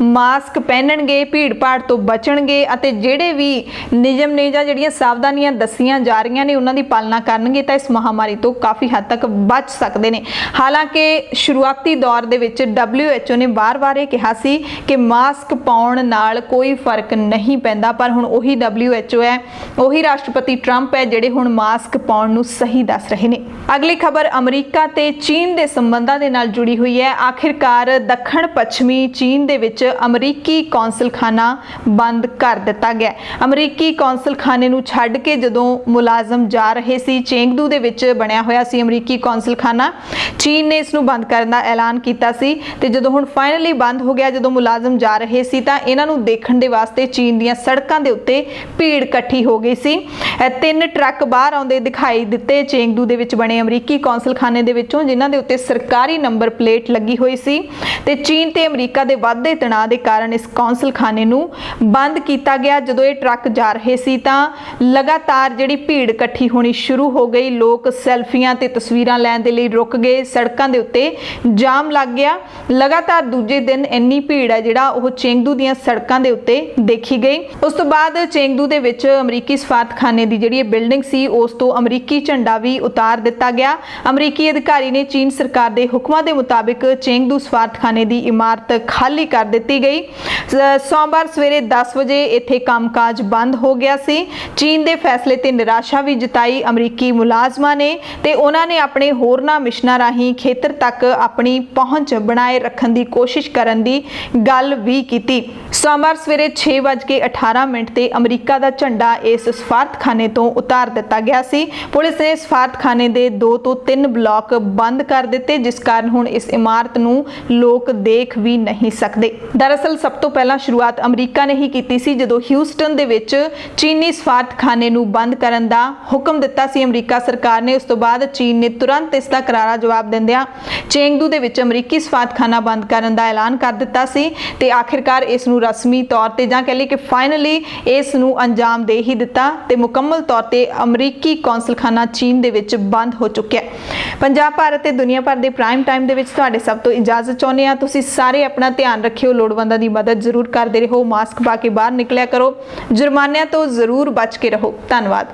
ਮਾਸਕ ਪਹਿਨਣਗੇ, ਭੀੜ-ਭਾੜ ਤੋਂ ਬਚਣਗੇ ਅਤੇ ਜਿਹੜੇ ਵੀ ਨਿਯਮ ਨੇ ਜਾਂ ਜਿਹੜੀਆਂ ਸਾਵਧਾਨੀਆਂ ਦੱਸੀਆਂ ਜਾ ਰਹੀਆਂ ਨੇ ਉਹਨਾਂ ਦੀ ਪਾਲਣਾ ਕਰਨਗੇ ਤਾਂ ਇਸ ਮਹਾਮਾਰੀ ਤੋਂ ਕਾਫੀ ਹੱਦ ਤੱਕ ਬਚ ਸਕਦੇ ਨੇ। ਹਾਲਾਂਕਿ ਸ਼ੁਰੂਆਤੀ ਦੌਰ ਦੇ ਵਿੱਚ WHO ਨੇ ਵਾਰ-ਵਾਰ ਇਹ ਕਿਹਾ ਸੀ ਕਿ ਮਾਸਕ ਪਾਉਣ ਨਾਲ ਕੋਈ ਫਰਕ ਨਹੀਂ ਪੈਂਦਾ, ਪਰ ਹੁਣ ਉਹੀ WHO ਹੈ, ਉਹੀ ਰਾਸ਼ਟਰਪਤੀ ਟਰੰਪ ਹੈ ਜਿਹੜੇ ਹੁਣ ਮਾਸਕ ਪਾਉਣ ਨੂੰ ਸਹੀ ਦੱਸ ਰਹੇ ਨੇ। ਅਗਲੀ ਖਬਰ ਅਮਰੀਕਾ ਤੇ ਚੀਨ ਦੇ ਸੰਬੰਧਾਂ ਦੇ ਨਾਲ ਜੁੜੀ ਹੋਈ ਹੈ। ਆਖਿਰਕਾਰ ਦੱਖਣ ਪੱਛਮੀ ਚੀਨ ਦੇ ਵਿੱਚ ਅਮਰੀਕੀ ਕੌਂਸਲਖਾਨਾ ਬੰਦ ਕਰ ਦਿੱਤਾ ਗਿਆ। ਅਮਰੀਕੀ ਕੌਂਸਲਖਾਨੇ ਨੂੰ ਛੱਡ ਕੇ ਜਦੋਂ ਮੁਲਾਜ਼ਮ ਜਾ ਰਹੇ ਸੀ, ਚੇਂਗਦੂ ਦੇ ਵਿੱਚ ਬਣਿਆ ਹੋਇਆ ਸੀ ਅਮਰੀਕੀ ਕੌਂਸਲਖਾਨਾ, ਚੀਨ ਨੇ ਇਸ ਨੂੰ ਬੰਦ ਕਰਨ ਦਾ ਐਲਾਨ ਕੀਤਾ ਸੀ ਤੇ ਜਦੋਂ ਹੁਣ ਫਾਈਨਲੀ ਬੰਦ ਹੋ ਗਿਆ, ਜਦੋਂ ਮੁਲਾਜ਼ਮ ਜਾ ਰਹੇ ਸੀ ਤਾਂ ਇਹਨਾਂ ਨੂੰ ਦੇਖਣ ਦੇ ਵਾਸਤੇ ਚੀਨ ਦੀਆਂ ਸੜਕਾਂ ਦੇ ਉੱਤੇ ਭੀੜ ਇਕੱਠੀ ਹੋ ਗਈ ਸੀ। 3 ਟਰੱਕ ਬਾਹਰ ਆਉਂਦੇ ਦਿਖਾਈ ਦਿੱਤੇ ਚੇਂਗਦੂ ਦੇ ਵਿੱਚ ਬਣੇ ਅਮਰੀਕੀ ਕੌਂਸਲਖਾਨੇ ਦੇ ਵਿੱਚੋਂ, ਜਿਨ੍ਹਾਂ ਦੇ ਉੱਤੇ ਸਰਕਾਰੀ ਨੰਬਰ ਪਲੇਟ ਲੱਗੀ ਹੋਈ ਸੀ ਤੇ ਚੀਨ ਤੇ ਅਮਰੀਕਾ ਦੇ ਵੱਧਦੇ ਤਣਾਅ ਦੇ ਕਾਰਨ ਇਸ ਕੌਂਸਲਖਾਨੇ ਨੂੰ ਬੰਦ ਕੀਤਾ ਗਿਆ। ਜਦੋਂ ਇਹ ਟਰੱਕ ਜਾ ਰਹੇ ਸੀ ਤਾਂ ਲਗਾਤਾਰ ਜਿਹੜੀ ਭੀੜ ਇਕੱਠੀ ਹੋਣੀ ਸ਼ੁਰੂ ਹੋ ਗਈ। ਲੋਕ ਸੈਲਫੀਆਂ ਤੇ ਤਸਵੀਰਾਂ ਲੈਣ ਦੇ ਲਈ ਰੁਕ ਗਏ, ਸੜਕਾਂ ਦੇ ਉੱਤੇ ਜਾਮ ਲੱਗ ਗਿਆ। ਲਗਾਤਾਰ ਦੂਜੇ ਦਿਨ ਇੰਨੀ ਭੀੜ ਹੈ ਜਿਹੜਾ ਉਹ ਚੇਂਗਦੂ ਦੀਆਂ ਸੜਕਾਂ ਦੇ ਉੱਤੇ ਦੇਖੀ ਗਈ। ਉਸ ਤੋਂ ਬਾਅਦ ਚੇਂਗਦੂ ਦੇ ਵਿੱਚ ਅਮਰੀਕੀ ਸਫਾਰਤਖਾਨੇ ਦੀ ਜਿਹੜੀ ਬਿਲਡਿੰਗ ਸੀ ਉਸ ਤੋਂ ਅਮਰੀਕੀ ਝੰਡਾ ਵੀ ਉਤਾਰ ਦਿੱਤਾ ਗਿਆ। ਅਮਰੀਕੀ ਅਧਿਕਾਰੀ ਨੇ ਚੀਨ ਸਰਕਾਰ ਦੇ ਹੁਕਮਾਂ ਦੇ ਮੁਤਾਬਿਕ ਚੇਂਗਦੂ ਸਫਾਰਤਖਾਨੇ ਦੀ ਇਮਾਰਤ ਖਾਲੀ ਕਰ ਦਿੱਤੀ ਗਈ। ਸੋਮਵਾਰ ਸਵੇਰੇ 10 ਵਜੇ ਇੱਥੇ ਕੰਮਕਾਜ ਬੰਦ ਹੋ ਗਿਆ ਸੀ। ਚੀਨ ਦੇ ਫੈਸਲੇ ਤੇ ਨਿਰਾਸ਼ਾ ਵੀ ਜਤਾਈ ਅਮਰੀਕੀ ਮੁਲਾਜ਼ਮਾਂ ਨੇ ਤੇ ਉਹਨਾਂ ਨੇ ਆਪਣੇ ਹੋਰਨਾਂ ਮਿਸ਼ਨਾਂ ਰਾਹੀਂ ਖੇਤਰ ਤੱਕ ਆਪਣੀ ਪਹੁੰਚ ਬਣਾਏ ਰੱਖਣ ਦੀ ਕੋਸ਼ਿਸ਼ ਕਰਨ ਦੀ ਗੱਲ ਵੀ ਕੀਤੀ। ਸੋਮਵਾਰ ਸਵੇਰੇ 6:18 ਤੇ ਅਮਰੀਕਾ ਦਾ ਝੰਡਾ ਇਸ ਸਫਾਰਤਖਾਨੇ ਤੋਂ ਉਤਾਰ ਦਿੱਤਾ ਗਿਆ ਸੀ। ਪੁਲਿਸ ਨੇ ਸਫਾਰਤਖਾਨੇ ਦੇ 2 ਤੋਂ 3 ਬਲਾਕ ਬੰਦ ਕਰ ਦਿੱਤੇ, ਜਿਸ ਕਾਰਨ ਹੁਣ ਇਸ ਇਮਾਰਤ ਨੂੰ ਲੋਕ ਦੇਖ ਵੀ ਨਹੀਂ ਸਕਦੇ। ਦਰਅਸਲ ਸਭ ਤੋਂ ਪਹਿਲਾਂ ਸ਼ੁਰੂਆਤ ਅਮਰੀਕਾ ਨੇ ਹੀ ਕੀਤੀ ਸੀ ਜਦੋਂ ਹਿਊਸਟਨ ਦੇ ਵਿੱਚ ਚੀਨੀ ਸਫਾਰਤਖਾਨੇ ਨੂੰ ਬੰਦ ਕਰਨ ਦਾ ਹੁਕਮ ਦਿੱਤਾ ਸੀ ਅਮਰੀਕਾ ਸਰਕਾਰ ਨੇ। ਉਸ ਤੋਂ ਬਾਅਦ ਚੀਨ ਨੇ ਤੁਰੰਤ ਇਸ ਦਾ ਕਰਾਰਾ ਜਵਾਬ ਦਿੰਦਿਆਂ ਚੇਂਗਦੂ ਦੇ ਵਿੱਚ ਅਮਰੀਕੀ ਸਫਾਰਤਖਾਨਾ ਬੰਦ ਕਰਨ ਦਾ ਐਲਾਨ ਕਰ ਦਿੱਤਾ ਸੀ ਤੇ ਆਖਿਰਕਾਰ ਇਸ ਨੂੰ ਰਸਮੀ ਤੌਰ ਤੇ ਜਾਂ ਕਹਿ ਲਈਏ ਕਿ ਫਾਈਨਲੀ ਇਸ ਨੂੰ ਅੰਜਾਮ ਦੇ ਹੀ ਦਿੱਤਾ ਤੇ ਮੁਕੰਮਲ ਤੌਰ ਤੇ ਅਮਰੀਕੀ ਕੌਂਸਲਖਾਨਾ ਚੀਨ ਦੇ ਵਿੱਚ ਬੰਦ ਹੋ ਚੁੱਕਿਆ। ਪੰਜਾਬ, ਭਾਰਤ ਤੇ ਦੁਨੀਆ ਭਰ ਦੇ ਪ੍ਰਾਈਮ ਟਾਈਮ ਦੇ ਵਿੱਚ ਤੁਹਾਡੇ ਸਭ ਤੋਂ ਇਜਾਜ਼ਤ ਚਾਹੁੰਦੇ ਹਾਂ। ਤੁਸੀਂ ਸਾਰੇ ਆਪਣਾ ਧਿਆਨ ਰੱਖਿਓ, ਲੋੜਵੰਦਾਂ ਦੀ ਮਦਦ ਜ਼ਰੂਰ ਕਰਦੇ ਰਹੋ, ਮਾਸਕ ਪਾ ਕੇ ਬਾਹਰ ਨਿਕਲਿਆ ਕਰੋ, ਜੁਰਮਾਨਿਆਂ ਤੋਂ ਜ਼ਰੂਰ ਬਚ ਕੇ ਰਹੋ। ਧੰਨਵਾਦ।